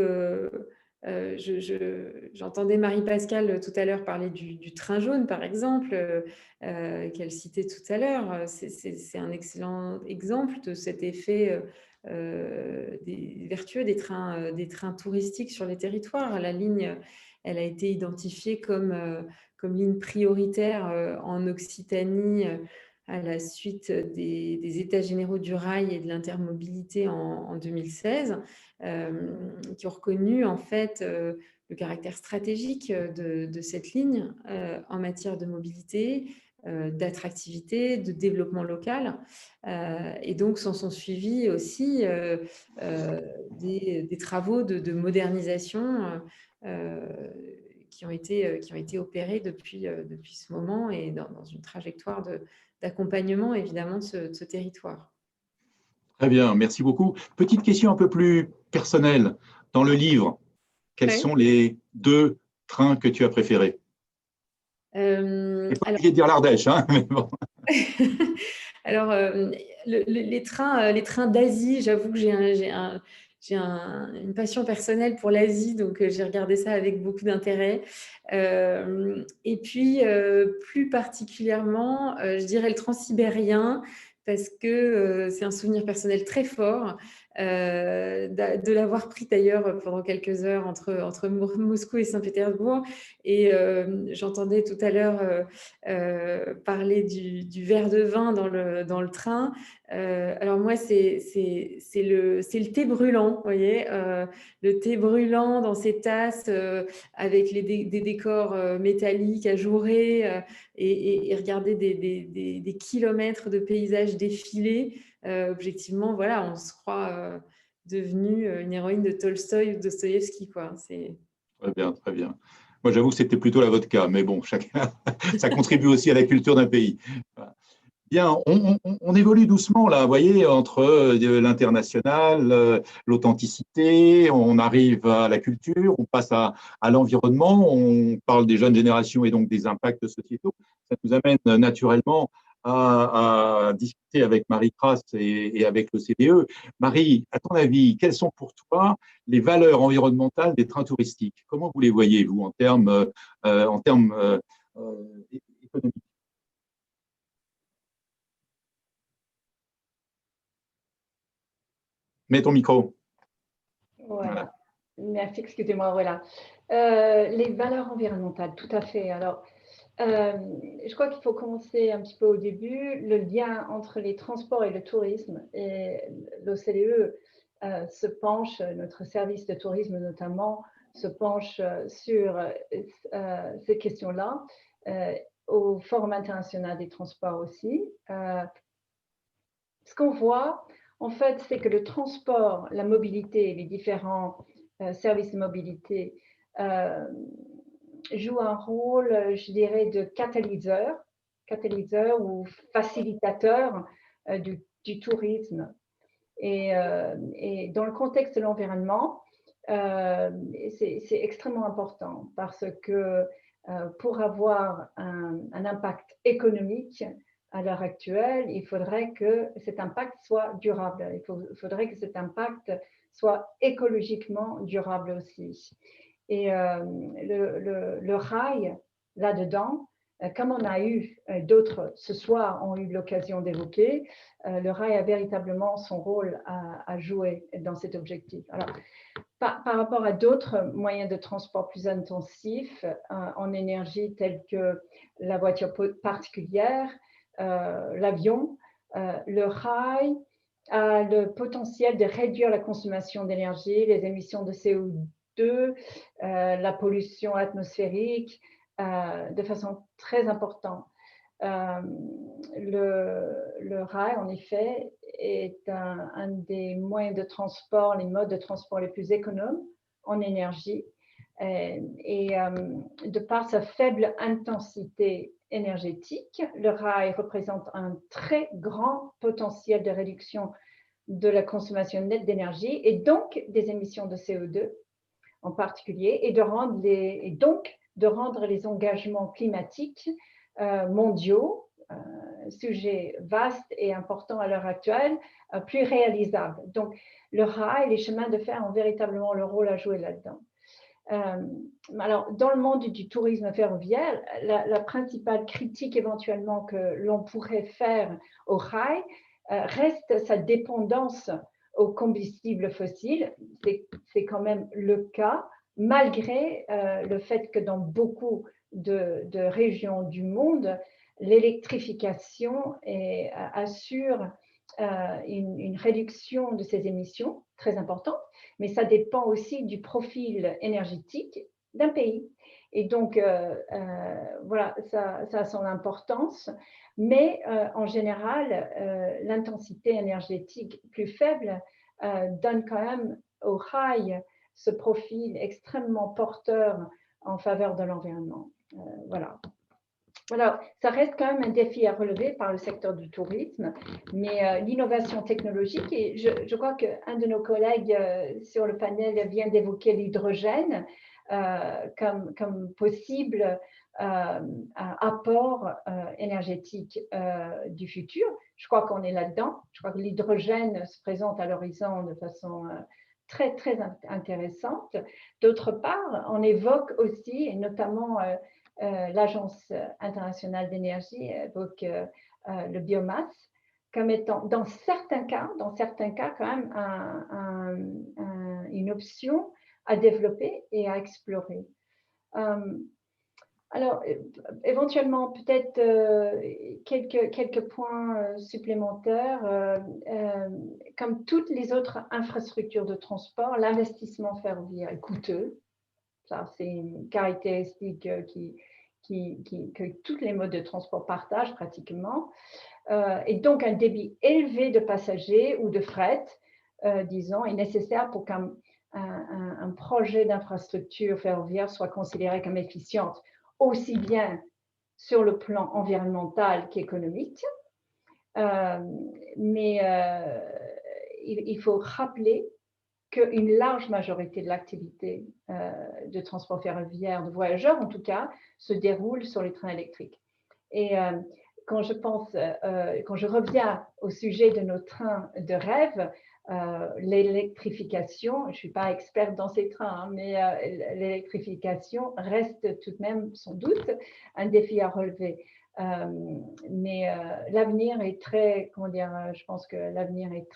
j'entendais Marie-Pascale tout à l'heure parler du train jaune, par exemple, qu'elle citait tout à l'heure. C'est un excellent exemple de cet effet vertueux des trains touristiques sur les territoires. La ligne, elle a été identifiée comme ligne prioritaire en Occitanie à la suite des États généraux du rail et de l'intermobilité en 2016, qui ont reconnu en fait le caractère stratégique de cette ligne en matière de mobilité, d'attractivité, de développement local. Et donc, s'en sont suivis aussi des travaux de modernisation qui ont été opérés depuis ce moment et dans une trajectoire d'accompagnement, évidemment, de ce territoire. Très bien, merci beaucoup. Petite question un peu plus personnelle. Dans le livre, quels sont les 2 trains que tu as préférés? Je n'ai pas oublié de dire l'Ardèche, hein, mais bon. Alors, les trains d'Asie, j'avoue que j'ai une passion personnelle pour l'Asie, donc j'ai regardé ça avec beaucoup d'intérêt. Et puis, plus particulièrement, je dirais le transsibérien, parce que c'est un souvenir personnel très fort de l'avoir pris d'ailleurs pendant quelques heures entre Moscou et Saint-Pétersbourg. Et j'entendais tout à l'heure parler du verre de vin dans le train. Alors moi, c'est le thé brûlant, vous voyez, le thé brûlant dans ces tasses avec des décors métalliques ajourés et regarder des kilomètres de paysages défilés. Objectivement, voilà, on se croit devenue une héroïne de Tolstoï ou de Dostoïevski, quoi. Très bien, très bien. Moi, j'avoue que c'était plutôt la vodka, mais bon, chacun, ça contribue aussi à la culture d'un pays. Bien, on évolue doucement là, vous voyez, entre l'international, l'authenticité, on arrive à la culture, on passe à l'environnement, on parle des jeunes générations et donc des impacts sociétaux. Ça nous amène naturellement à discuter avec Marie Crass et avec le CDE. Marie, à ton avis, quelles sont pour toi les valeurs environnementales des trains touristiques? Comment vous les voyez, vous, en termes économiques? Mets ton micro. Voilà. Merci, excusez-moi, voilà. Les valeurs environnementales, tout à fait. Alors, je crois qu'il faut commencer un petit peu au début. Le lien entre les transports et le tourisme, et l'OCDE se penche, notre service de tourisme notamment, se penche sur ces questions-là, au Forum international des transports aussi. Ce qu'on voit, en fait, c'est que le transport, la mobilité, les différents services de mobilité jouent un rôle, je dirais, de catalyseur ou facilitateur du tourisme. Et dans le contexte de l'environnement, c'est extrêmement important parce que pour avoir un impact économique, à l'heure actuelle, il faudrait que cet impact soit durable. Il faudrait que cet impact soit écologiquement durable aussi. Et le rail, là-dedans, comme on a eu d'autres ce soir ont eu l'occasion d'évoquer, le rail a véritablement son rôle à jouer dans cet objectif. Alors, par rapport à d'autres moyens de transport plus intensifs en énergie tels que la voiture particulière, l'avion, le rail a le potentiel de réduire la consommation d'énergie, les émissions de CO2, la pollution atmosphérique de façon très importante. Le rail, en effet, est un des moyens de transport, les modes de transport les plus économes en énergie. Et de par sa faible intensité énergétique, le rail représente un très grand potentiel de réduction de la consommation nette d'énergie et donc des émissions de CO2 en particulier, et donc de rendre les engagements climatiques mondiaux, sujet vaste et important à l'heure actuelle, plus réalisables. Donc, le rail, les chemins de fer ont véritablement le rôle à jouer là-dedans. Alors, dans le monde du tourisme ferroviaire, la principale critique éventuellement que l'on pourrait faire au rail reste sa dépendance aux combustibles fossiles. C'est quand même le cas, malgré le fait que dans beaucoup de régions du monde, l'électrification assure une réduction de ces émissions très importante, mais ça dépend aussi du profil énergétique d'un pays. Et donc, voilà, ça a son importance. Mais en général, l'intensité énergétique plus faible donne quand même au rail ce profil extrêmement porteur en faveur de l'environnement. Voilà. Alors, ça reste quand même un défi à relever par le secteur du tourisme, mais l'innovation technologique, et je crois qu'un de nos collègues sur le panel vient d'évoquer l'hydrogène comme possible apport énergétique du futur. Je crois qu'on est là-dedans. Je crois que l'hydrogène se présente à l'horizon de façon très, très intéressante. D'autre part, on évoque aussi, et notamment l'Agence internationale d'énergie évoque le biomasse comme étant, dans certains cas quand même une option à développer et à explorer. Alors, éventuellement, peut-être quelques points supplémentaires. Comme toutes les autres infrastructures de transport, l'investissement ferroviaire est coûteux. Ça, c'est une caractéristique que tous les modes de transport partagent pratiquement. Et donc, un débit élevé de passagers ou de fret, disons, est nécessaire pour qu'un projet d'infrastructure ferroviaire soit considéré comme efficiente, aussi bien sur le plan environnemental qu'économique. mais il faut rappeler qu'une large majorité de l'activité de transport ferroviaire de voyageurs, en tout cas, se déroule sur les trains électriques. Et quand je reviens au sujet de nos trains de rêve, l'électrification, je ne suis pas experte dans ces trains, hein, mais l'électrification reste tout de même sans doute un défi à relever. Mais l'avenir est très, comment dire, je pense que l'avenir est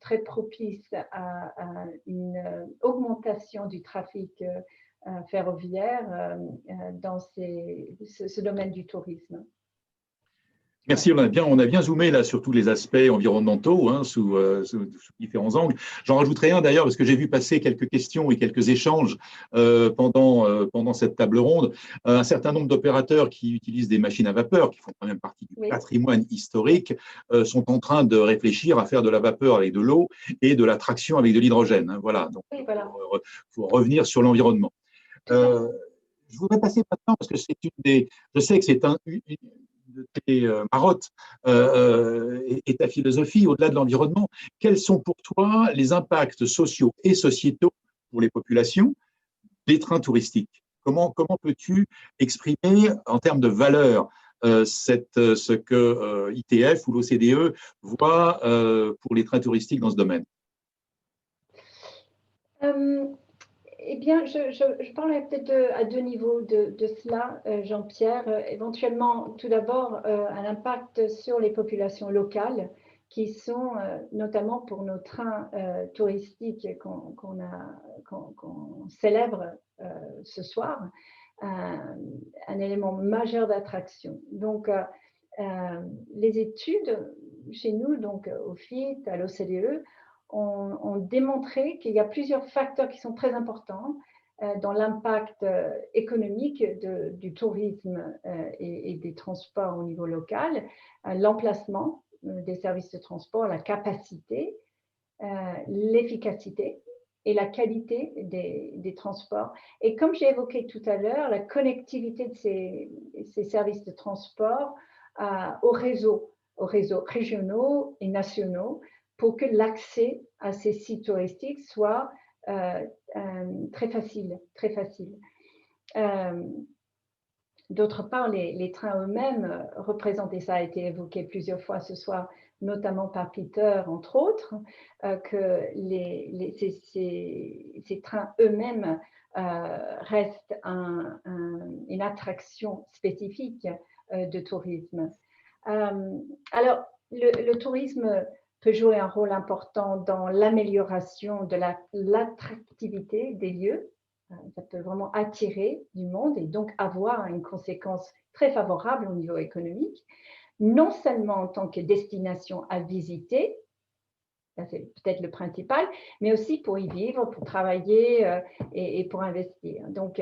très propice à une augmentation du trafic ferroviaire dans ce domaine du tourisme. Merci, on a bien zoomé là sur tous les aspects environnementaux, hein, sous différents angles. J'en rajouterai un d'ailleurs parce que j'ai vu passer quelques questions et quelques échanges pendant cette table ronde. Un certain nombre d'opérateurs qui utilisent des machines à vapeur, qui font quand même partie du patrimoine historique, sont en train de réfléchir à faire de la vapeur avec de l'eau et de la traction avec de l'hydrogène. Hein, voilà, donc pour revenir sur l'environnement. Je voudrais passer maintenant, parce que c'est je sais que c'est une de tes marottes et ta philosophie au-delà de l'environnement. Quels sont pour toi les impacts sociaux et sociétaux pour les populations des trains touristiques? Comment peux-tu exprimer en termes de valeur ce que ITF ou l'OCDE voit pour les trains touristiques dans ce domaine? Eh bien, je parlerai peut-être à deux niveaux de cela, Jean-Pierre. Éventuellement, tout d'abord, un impact sur les populations locales qui sont, notamment pour nos trains touristiques qu'on célèbre ce soir, un élément majeur d'attraction. Donc, les études chez nous, donc au FIT, à l'OCDE, ont démontré qu'il y a plusieurs facteurs qui sont très importants dans l'impact économique du tourisme et des transports au niveau local, l'emplacement des services de transport, la capacité, l'efficacité et la qualité des transports. Et comme j'ai évoqué tout à l'heure, la connectivité de ces services de transport aux réseaux régionaux et nationaux, pour que l'accès à ces sites touristiques soit très facile. D'autre part, les trains eux-mêmes représentent, et ça a été évoqué plusieurs fois ce soir, notamment par Peter, entre autres, que ces trains eux-mêmes restent une attraction spécifique de tourisme. Alors, le tourisme peut jouer un rôle important dans l'amélioration de l'attractivité des lieux. Ça peut vraiment attirer du monde et donc avoir une conséquence très favorable au niveau économique, non seulement en tant que destination à visiter, ça c'est peut-être le principal, mais aussi pour y vivre, pour travailler et pour investir. Donc,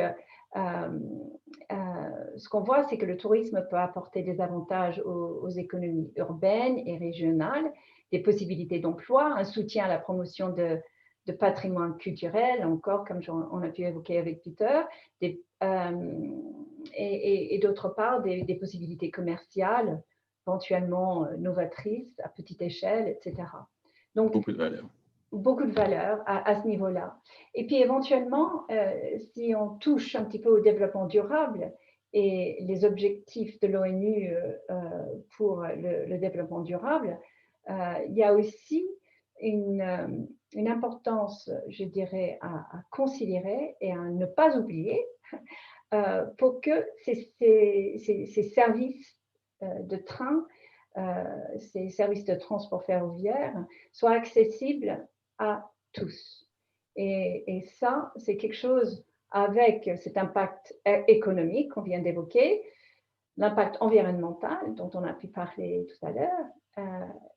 ce qu'on voit, c'est que le tourisme peut apporter des avantages aux économies urbaines et régionales, des possibilités d'emploi, un soutien à la promotion de patrimoine culturel, encore comme on a pu évoquer avec Peter, et d'autre part des possibilités commerciales, éventuellement novatrices à petite échelle, etc. Donc, beaucoup de valeur à ce niveau-là. Et puis éventuellement, si on touche un petit peu au développement durable et les objectifs de l'ONU pour le développement durable, il y a aussi une importance, je dirais, à considérer et à ne pas oublier pour que ces services de train, ces services de transport ferroviaire soient accessibles à tous. Et ça, c'est quelque chose avec cet impact économique qu'on vient d'évoquer, l'impact environnemental dont on a pu parler tout à l'heure.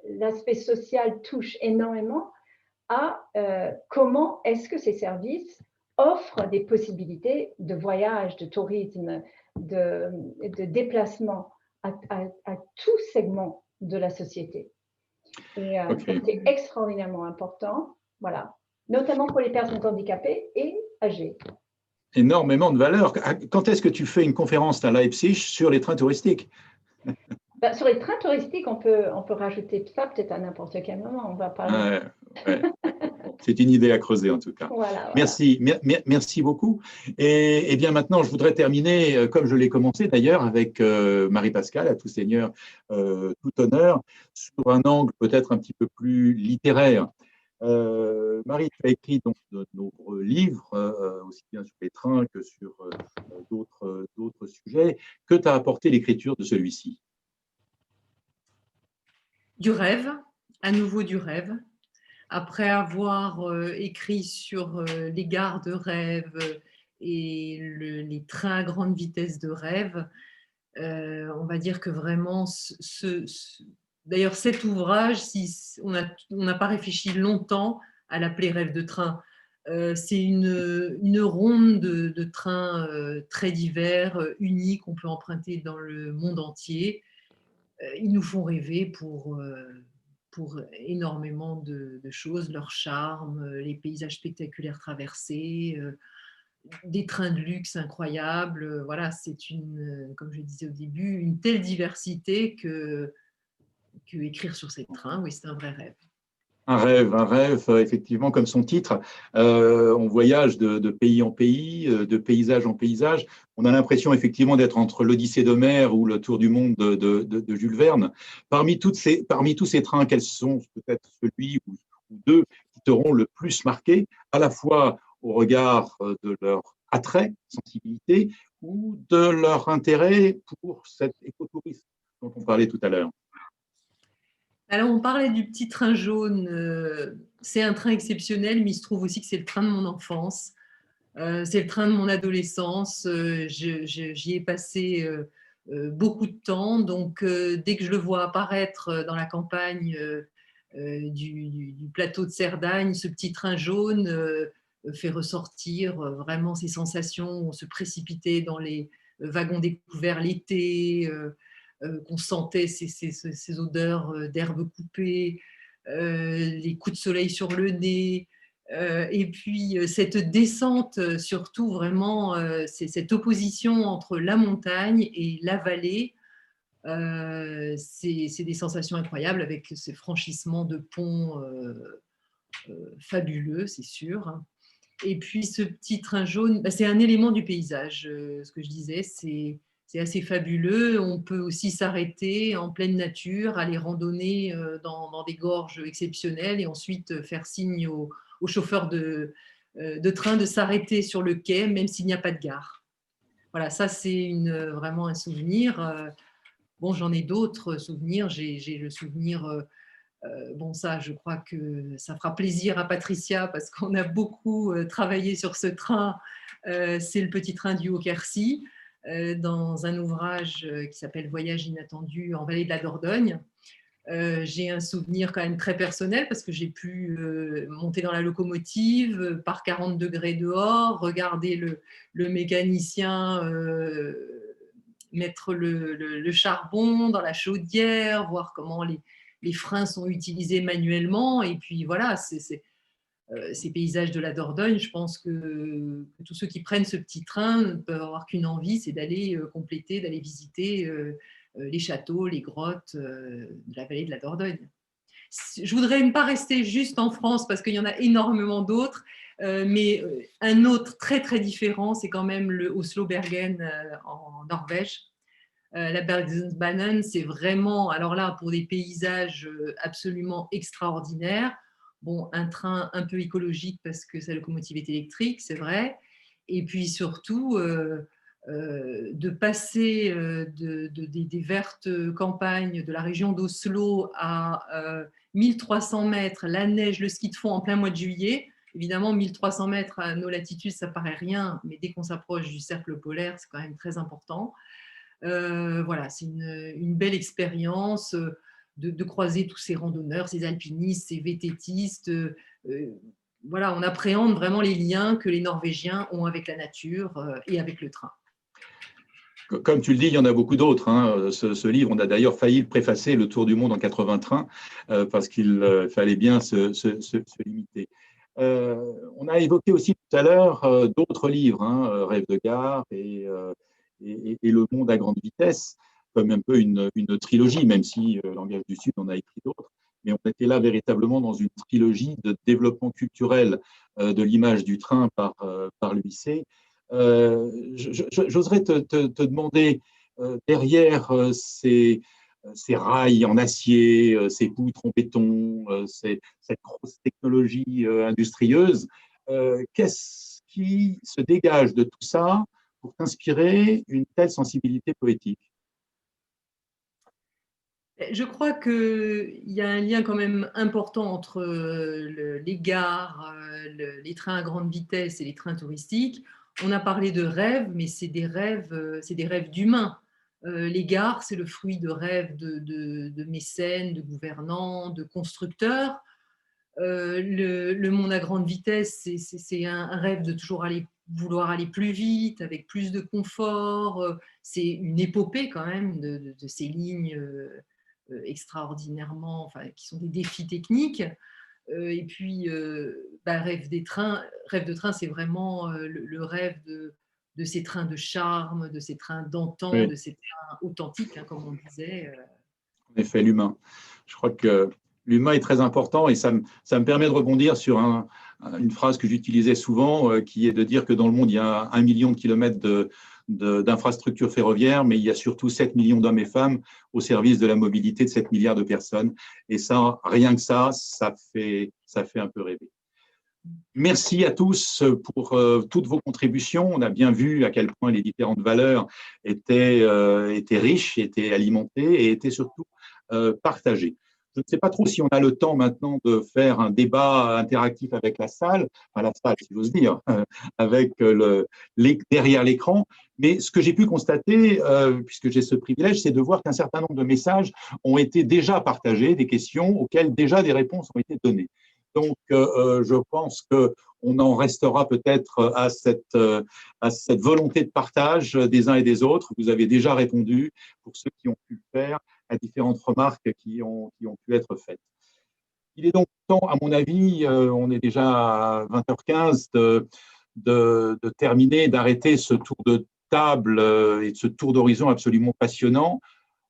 L'aspect social touche énormément à comment est-ce que ces services offrent des possibilités de voyage, de tourisme, de déplacement à tout segment de la société. Et c'est extraordinairement important, voilà, notamment pour les personnes handicapées et âgées. Énormément de valeur. Quand est-ce que tu fais une conférence à Leipzig sur les trains touristiques? Bah, sur les trains touristiques, on peut rajouter ça peut-être à n'importe quel moment. On va parler. Ouais. C'est une idée à creuser en tout cas. Voilà. Merci, merci beaucoup. Et bien maintenant, je voudrais terminer, comme je l'ai commencé d'ailleurs, avec Marie-Pascale, à tout seigneur, tout honneur, sur un angle peut-être un petit peu plus littéraire. Marie, tu as écrit donc de nombreux livres, aussi bien sur les trains que sur d'autres sujets. Que t'a apporté l'écriture de celui-ci? Du rêve, à nouveau du rêve. Après avoir écrit sur les gares de rêve et les trains à grande vitesse de rêve, on va dire que vraiment, d'ailleurs cet ouvrage, on n'a pas réfléchi longtemps à l'appeler Rêve de train. C'est une ronde de trains très divers, uniques, qu'on peut emprunter dans le monde entier. Ils nous font rêver pour énormément de choses, leur charme, les paysages spectaculaires traversés, des trains de luxe incroyables. Voilà, c'est comme je disais au début, une telle diversité que écrire sur ces trains, oui, c'est un vrai rêve. Un rêve, effectivement, comme son titre. On voyage de pays en pays, de paysage en paysage. On a l'impression effectivement d'être entre l'Odyssée d'Homère ou le Tour du monde de Jules Verne. Parmi tous ces trains, quels sont peut-être celui ou deux qui t'auront le plus marqué, à la fois au regard de leur attrait, sensibilité, ou de leur intérêt pour cet écotourisme dont on parlait tout à l'heure? Alors, on parlait du petit train jaune. C'est un train exceptionnel, mais il se trouve aussi que c'est le train de mon enfance. C'est le train de mon adolescence. J'y ai passé beaucoup de temps. Donc, dès que je le vois apparaître dans la campagne du plateau de Cerdagne, ce petit train jaune fait ressortir vraiment ces sensations. On se précipitait dans les wagons découverts l'été. Qu'on sentait ces odeurs d'herbes coupées, les coups de soleil sur le nez, et puis cette descente, surtout vraiment, c'est cette opposition entre la montagne et la vallée. C'est des sensations incroyables avec ces franchissements de ponts fabuleux, c'est sûr. Et puis ce petit train jaune, c'est un élément du paysage, ce que je disais, c'est assez fabuleux. On peut aussi s'arrêter en pleine nature, aller randonner dans des gorges exceptionnelles et ensuite faire signe au chauffeur de train de s'arrêter sur le quai, même s'il n'y a pas de gare. Voilà, ça c'est vraiment un souvenir. Bon, j'en ai d'autres souvenirs. J'ai le souvenir... bon, ça, je crois que ça fera plaisir à Patricia parce qu'on a beaucoup travaillé sur ce train. C'est le petit train du Haut-Quercy, dans un ouvrage qui s'appelle Voyage inattendu en vallée de la Dordogne. J'ai un souvenir quand même très personnel parce que j'ai pu monter dans la locomotive par 40 degrés dehors, regarder le mécanicien mettre le charbon dans la chaudière, voir comment les freins sont utilisés manuellement. Et puis voilà, ces paysages de la Dordogne, je pense que tous ceux qui prennent ce petit train ne peuvent avoir qu'une envie, c'est d'aller compléter, d'aller visiter les châteaux, les grottes de la vallée de la Dordogne. Je ne voudrais pas rester juste en France parce qu'il y en a énormément d'autres, mais un autre très très différent, c'est quand même le Oslo-Bergen en Norvège. La Bergensbanen, c'est vraiment, alors là, pour des paysages absolument extraordinaires. Bon, un train un peu écologique parce que sa locomotive est électrique, c'est vrai. Et puis surtout, de passer des vertes campagnes de la région d'Oslo à 1300 mètres, la neige, le ski de fond en plein mois de juillet. Évidemment, 1300 mètres à nos latitudes, ça paraît rien, mais dès qu'on s'approche du cercle polaire, c'est quand même très important. Voilà, c'est une belle expérience de croiser tous ces randonneurs, ces alpinistes, ces vététistes. Voilà, on appréhende vraiment les liens que les Norvégiens ont avec la nature et avec le train. Comme tu le dis, il y en a beaucoup d'autres. Hein. Ce livre, on a d'ailleurs failli le préfacer, Le Tour du monde en 80 trains, parce qu'il fallait bien se limiter. On a évoqué aussi tout à l'heure d'autres livres, hein, Rêve de gare et Le monde à grande vitesse. comme un peu une trilogie, même si Langage du Sud en a écrit d'autres. Mais on était là véritablement dans une trilogie de développement culturel de l'image du train par l'UIC. J'oserais te demander, derrière ces rails en acier, ces poutres en béton, cette grosse technologie industrieuse, qu'est-ce qui se dégage de tout ça pour t'inspirer une telle sensibilité poétique? Je crois qu'il y a un lien quand même important entre les gares, les trains à grande vitesse et les trains touristiques. On a parlé de rêves, mais c'est des rêves d'humains. Les gares, c'est le fruit de rêves de mécènes, de gouvernants, de constructeurs. Le monde à grande vitesse, c'est un rêve de toujours vouloir aller plus vite, avec plus de confort. C'est une épopée quand même de ces lignes extraordinairement, enfin, qui sont des défis techniques. Et puis, rêve de train, c'est vraiment le rêve de ces trains de charme, de ces trains d'antan, Oui. de ces trains authentiques, hein, comme on disait. En effet, l'humain. Je crois que l'humain est très important et ça me permet de rebondir sur une phrase que j'utilisais souvent, qui est de dire que dans le monde, il y a 1 million de kilomètres d'infrastructures ferroviaires, mais il y a surtout 7 millions d'hommes et femmes au service de la mobilité de 7 milliards de personnes. Et ça, rien que ça fait un peu rêver. Merci à tous pour toutes vos contributions. On a bien vu à quel point les différentes valeurs étaient riches, étaient alimentées et étaient surtout partagées. Je ne sais pas trop si on a le temps maintenant de faire un débat interactif avec la salle, si j'ose dire, avec derrière l'écran. Mais ce que j'ai pu constater, puisque j'ai ce privilège, c'est de voir qu'un certain nombre de messages ont été déjà partagés, des questions auxquelles déjà des réponses ont été données. Donc, je pense qu'on en restera peut-être à cette volonté de partage des uns et des autres. Vous avez déjà répondu, pour ceux qui ont pu le faire, à différentes remarques qui ont pu être faites. Il est donc temps, à mon avis, on est déjà à 20h15, de terminer, d'arrêter ce tour de table et ce tour d'horizon absolument passionnant.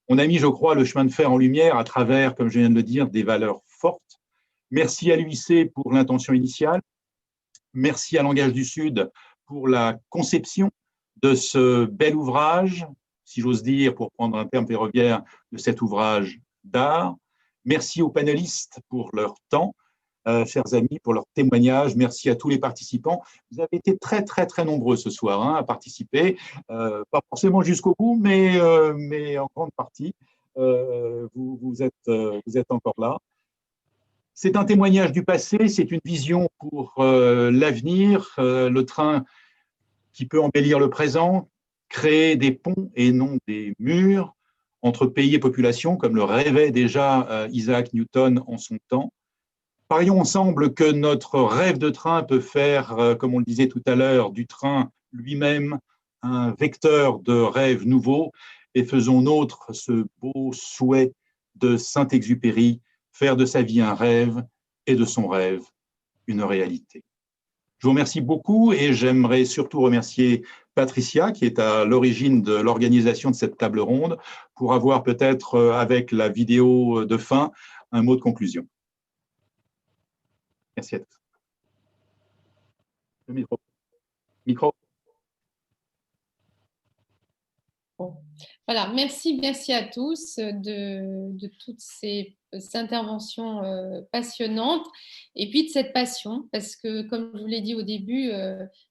On a mis, je crois, le chemin de fer en lumière à travers, comme je viens de le dire, des valeurs fortes. Merci à l'UIC pour l'intention initiale. Merci à Langage du Sud pour la conception de ce bel ouvrage, si j'ose dire, pour prendre un terme ferroviaire, de cet ouvrage d'art. Merci aux panélistes pour leur temps, chers amis, pour leur témoignage. Merci à tous les participants. Vous avez été très, très, très nombreux ce soir à participer, pas forcément jusqu'au bout, mais en grande partie. Vous êtes encore là. C'est un témoignage du passé, c'est une vision pour l'avenir, le train qui peut embellir le présent, créer des ponts et non des murs entre pays et populations, comme le rêvait déjà Isaac Newton en son temps. Parions ensemble que notre rêve de train peut faire, comme on le disait tout à l'heure, du train lui-même un vecteur de rêve nouveau, et faisons nôtre ce beau souhait de Saint-Exupéry, faire de sa vie un rêve et de son rêve une réalité. Je vous remercie beaucoup et j'aimerais surtout remercier Patricia, qui est à l'origine de l'organisation de cette table ronde, pour avoir peut-être, avec la vidéo de fin, un mot de conclusion. Merci à tous. Le micro. Micro. Bon. Voilà, merci à tous de toutes ces interventions passionnantes et puis de cette passion, parce que comme je vous l'ai dit au début,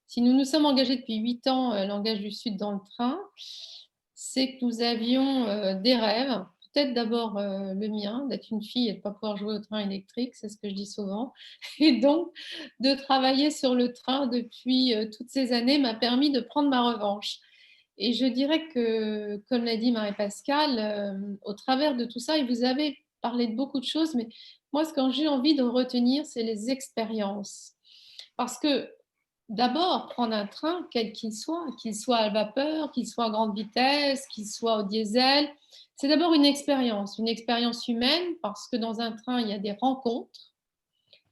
si nous nous sommes engagés depuis 8 ans, Langage du Sud dans le train, c'est que nous avions des rêves, peut-être d'abord le mien, d'être une fille et de ne pas pouvoir jouer au train électrique, c'est ce que je dis souvent, et donc de travailler sur le train depuis toutes ces années m'a permis de prendre ma revanche. Et je dirais que, comme l'a dit Marie-Pascale, au travers de tout ça, et vous avez parlé de beaucoup de choses, mais moi, ce que j'ai envie de retenir, c'est les expériences. Parce que d'abord, prendre un train, quel qu'il soit à vapeur, qu'il soit à grande vitesse, qu'il soit au diesel, c'est d'abord une expérience humaine, parce que dans un train, il y a des rencontres,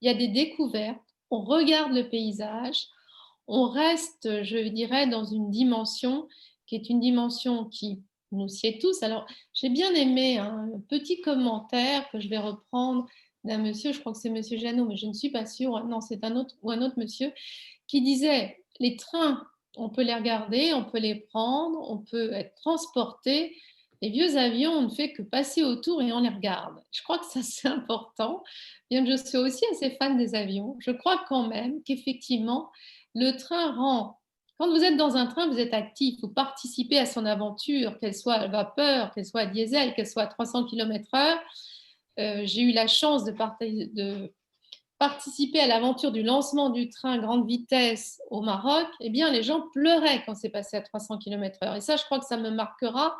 il y a des découvertes, on regarde le paysage, on reste, je dirais, dans une dimension qui est une dimension qui nous sied tous. Alors, j'ai bien aimé un petit commentaire que je vais reprendre d'un monsieur, je crois que c'est monsieur Janot, mais je ne suis pas sûre, non, c'est un autre monsieur, qui disait, les trains, on peut les regarder, on peut les prendre, on peut être transporté. Les vieux avions, on ne fait que passer autour et on les regarde. Je crois que ça, c'est important. Bien que je sois aussi assez fan des avions, je crois quand même qu'effectivement, le train rend... Quand vous êtes dans un train, vous êtes actif, vous participez à son aventure, qu'elle soit à vapeur, qu'elle soit à diesel, qu'elle soit à 300 km/h. J'ai eu la chance de participer à l'aventure du lancement du train grande vitesse au Maroc. Eh bien, les gens pleuraient quand c'est passé à 300 km/h. Et ça, je crois que ça me marquera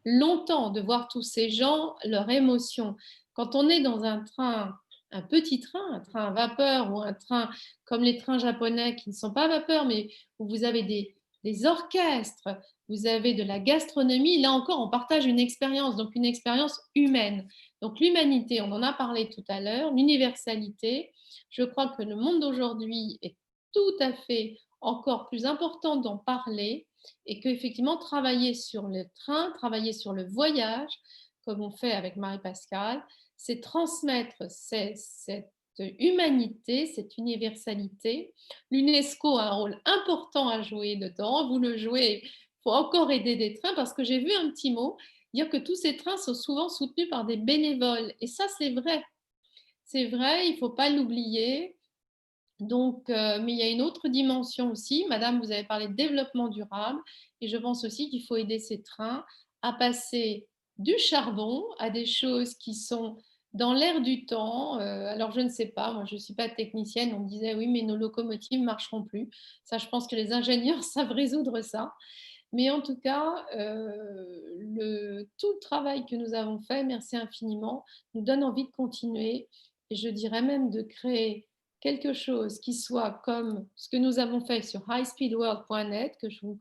longtemps de voir tous ces gens, leur émotion. Quand on est dans un train, un petit train, un train à vapeur ou un train comme les trains japonais qui ne sont pas à vapeur, mais où vous avez des orchestres, vous avez de la gastronomie, là encore, on partage une expérience, donc une expérience humaine. Donc l'humanité, on en a parlé tout à l'heure, l'universalité, je crois que le monde d'aujourd'hui est tout à fait encore plus important d'en parler et qu'effectivement, travailler sur le train, travailler sur le voyage, comme on fait avec Marie-Pascale, c'est transmettre cette humanité, cette universalité. L'UNESCO a un rôle important à jouer dedans. Vous le jouez, il faut encore aider des trains parce que j'ai vu un petit mot dire que tous ces trains sont souvent soutenus par des bénévoles. Et ça, c'est vrai. C'est vrai, il ne faut pas l'oublier. Donc, mais il y a une autre dimension aussi. Madame, vous avez parlé de développement durable. Et je pense aussi qu'il faut aider ces trains à passer du charbon à des choses qui sont dans l'air du temps. Alors, je ne sais pas, moi, je ne suis pas technicienne. On me disait, oui, mais nos locomotives ne marcheront plus. Ça, je pense que les ingénieurs savent résoudre ça. Mais en tout cas, tout le travail que nous avons fait, merci infiniment, nous donne envie de continuer. Et je dirais même de créer quelque chose qui soit comme ce que nous avons fait sur highspeedworld.net, que je vous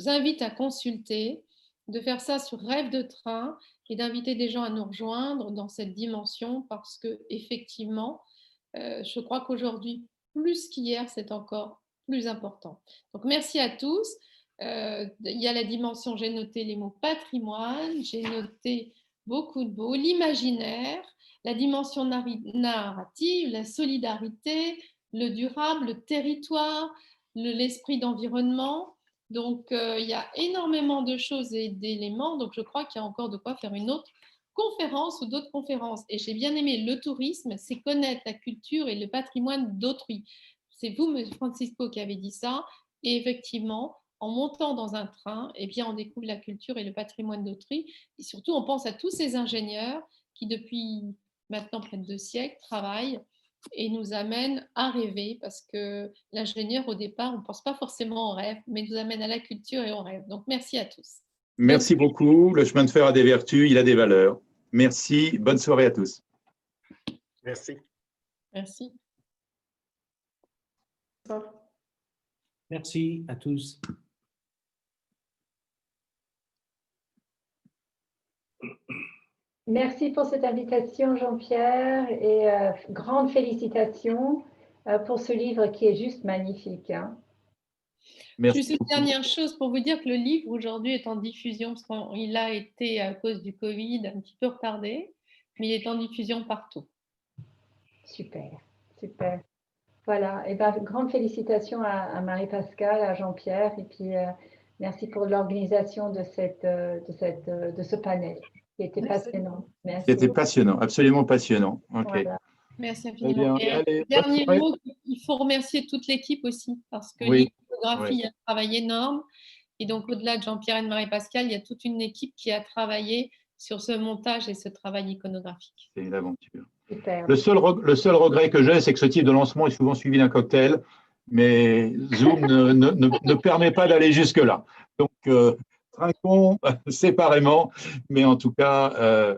invite à consulter, de faire ça sur Rêve de train et d'inviter des gens à nous rejoindre dans cette dimension parce que effectivement, je crois qu'aujourd'hui, plus qu'hier, c'est encore plus important. Donc, merci à tous. Il y a la dimension, j'ai noté les mots patrimoine, j'ai noté beaucoup de mots, l'imaginaire, la dimension narrative, la solidarité, le durable, le territoire, l'esprit d'environnement. Donc, il y a énormément de choses et d'éléments. Donc, je crois qu'il y a encore de quoi faire une autre conférence ou d'autres conférences. Et j'ai bien aimé le tourisme, c'est connaître la culture et le patrimoine d'autrui. C'est vous, M. Francisco, qui avez dit ça. Et effectivement, en montant dans un train, eh bien, on découvre la culture et le patrimoine d'autrui. Et surtout, on pense à tous ces ingénieurs qui, depuis maintenant près de 2 siècles, travaillent et nous amènent à rêver parce que l'ingénieur, au départ, on ne pense pas forcément au rêve, mais nous amène à la culture et au rêve. Donc, merci à tous. Merci beaucoup. Le chemin de fer a des vertus, il a des valeurs. Merci. Bonne soirée à tous. Merci. Merci. Merci à tous. Merci pour cette invitation, Jean-Pierre, et grandes félicitations pour ce livre qui est juste magnifique. Hein. Merci. Juste une dernière chose pour vous dire que le livre aujourd'hui est en diffusion, parce qu'il a été, à cause du Covid, un petit peu retardé, mais il est en diffusion partout. Super, super. Voilà, et ben, grandes félicitations à Marie-Pascale, à Jean-Pierre, et puis merci pour l'organisation de ce panel qui était passionnant. Merci. Qui était passionnant, absolument passionnant. Ok. Voilà. Merci infiniment. Et allez, dernier mot, il faut remercier toute l'équipe aussi, parce que l'iconographie a un travail énorme. Et donc, au-delà de Jean-Pierre et de Marie-Pascale, il y a toute une équipe qui a travaillé sur ce montage et ce travail iconographique. C'est une aventure. Super. Le seul regret que j'ai, c'est que ce type de lancement est souvent suivi d'un cocktail, mais Zoom ne permet pas d'aller jusque-là. Donc, trinquons séparément, mais en tout cas,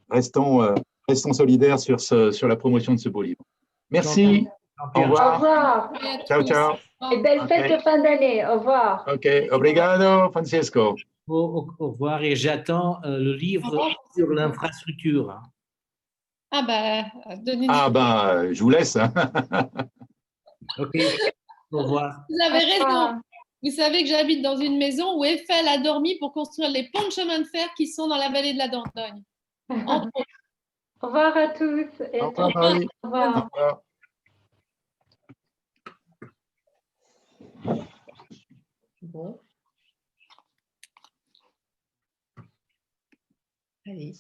restons solidaires sur la promotion de ce beau livre. Merci. Au revoir. Au revoir. Ciao, ciao. Et belle fête de fin d'année. Au revoir. Ok, obrigado, Francisco. Au revoir et j'attends le livre sur l'infrastructure. Ah bah, donnez-nous. Ah ben, je vous laisse. Ok, au revoir. Vous avez raison. Vous savez que j'habite dans une maison où Eiffel a dormi pour construire les ponts de chemin de fer qui sont dans la vallée de la Dordogne. Entre autres. Au revoir à tous. Et Au à revoir, très Marie. bientôt. Au revoir. Au revoir. Bon. Allez.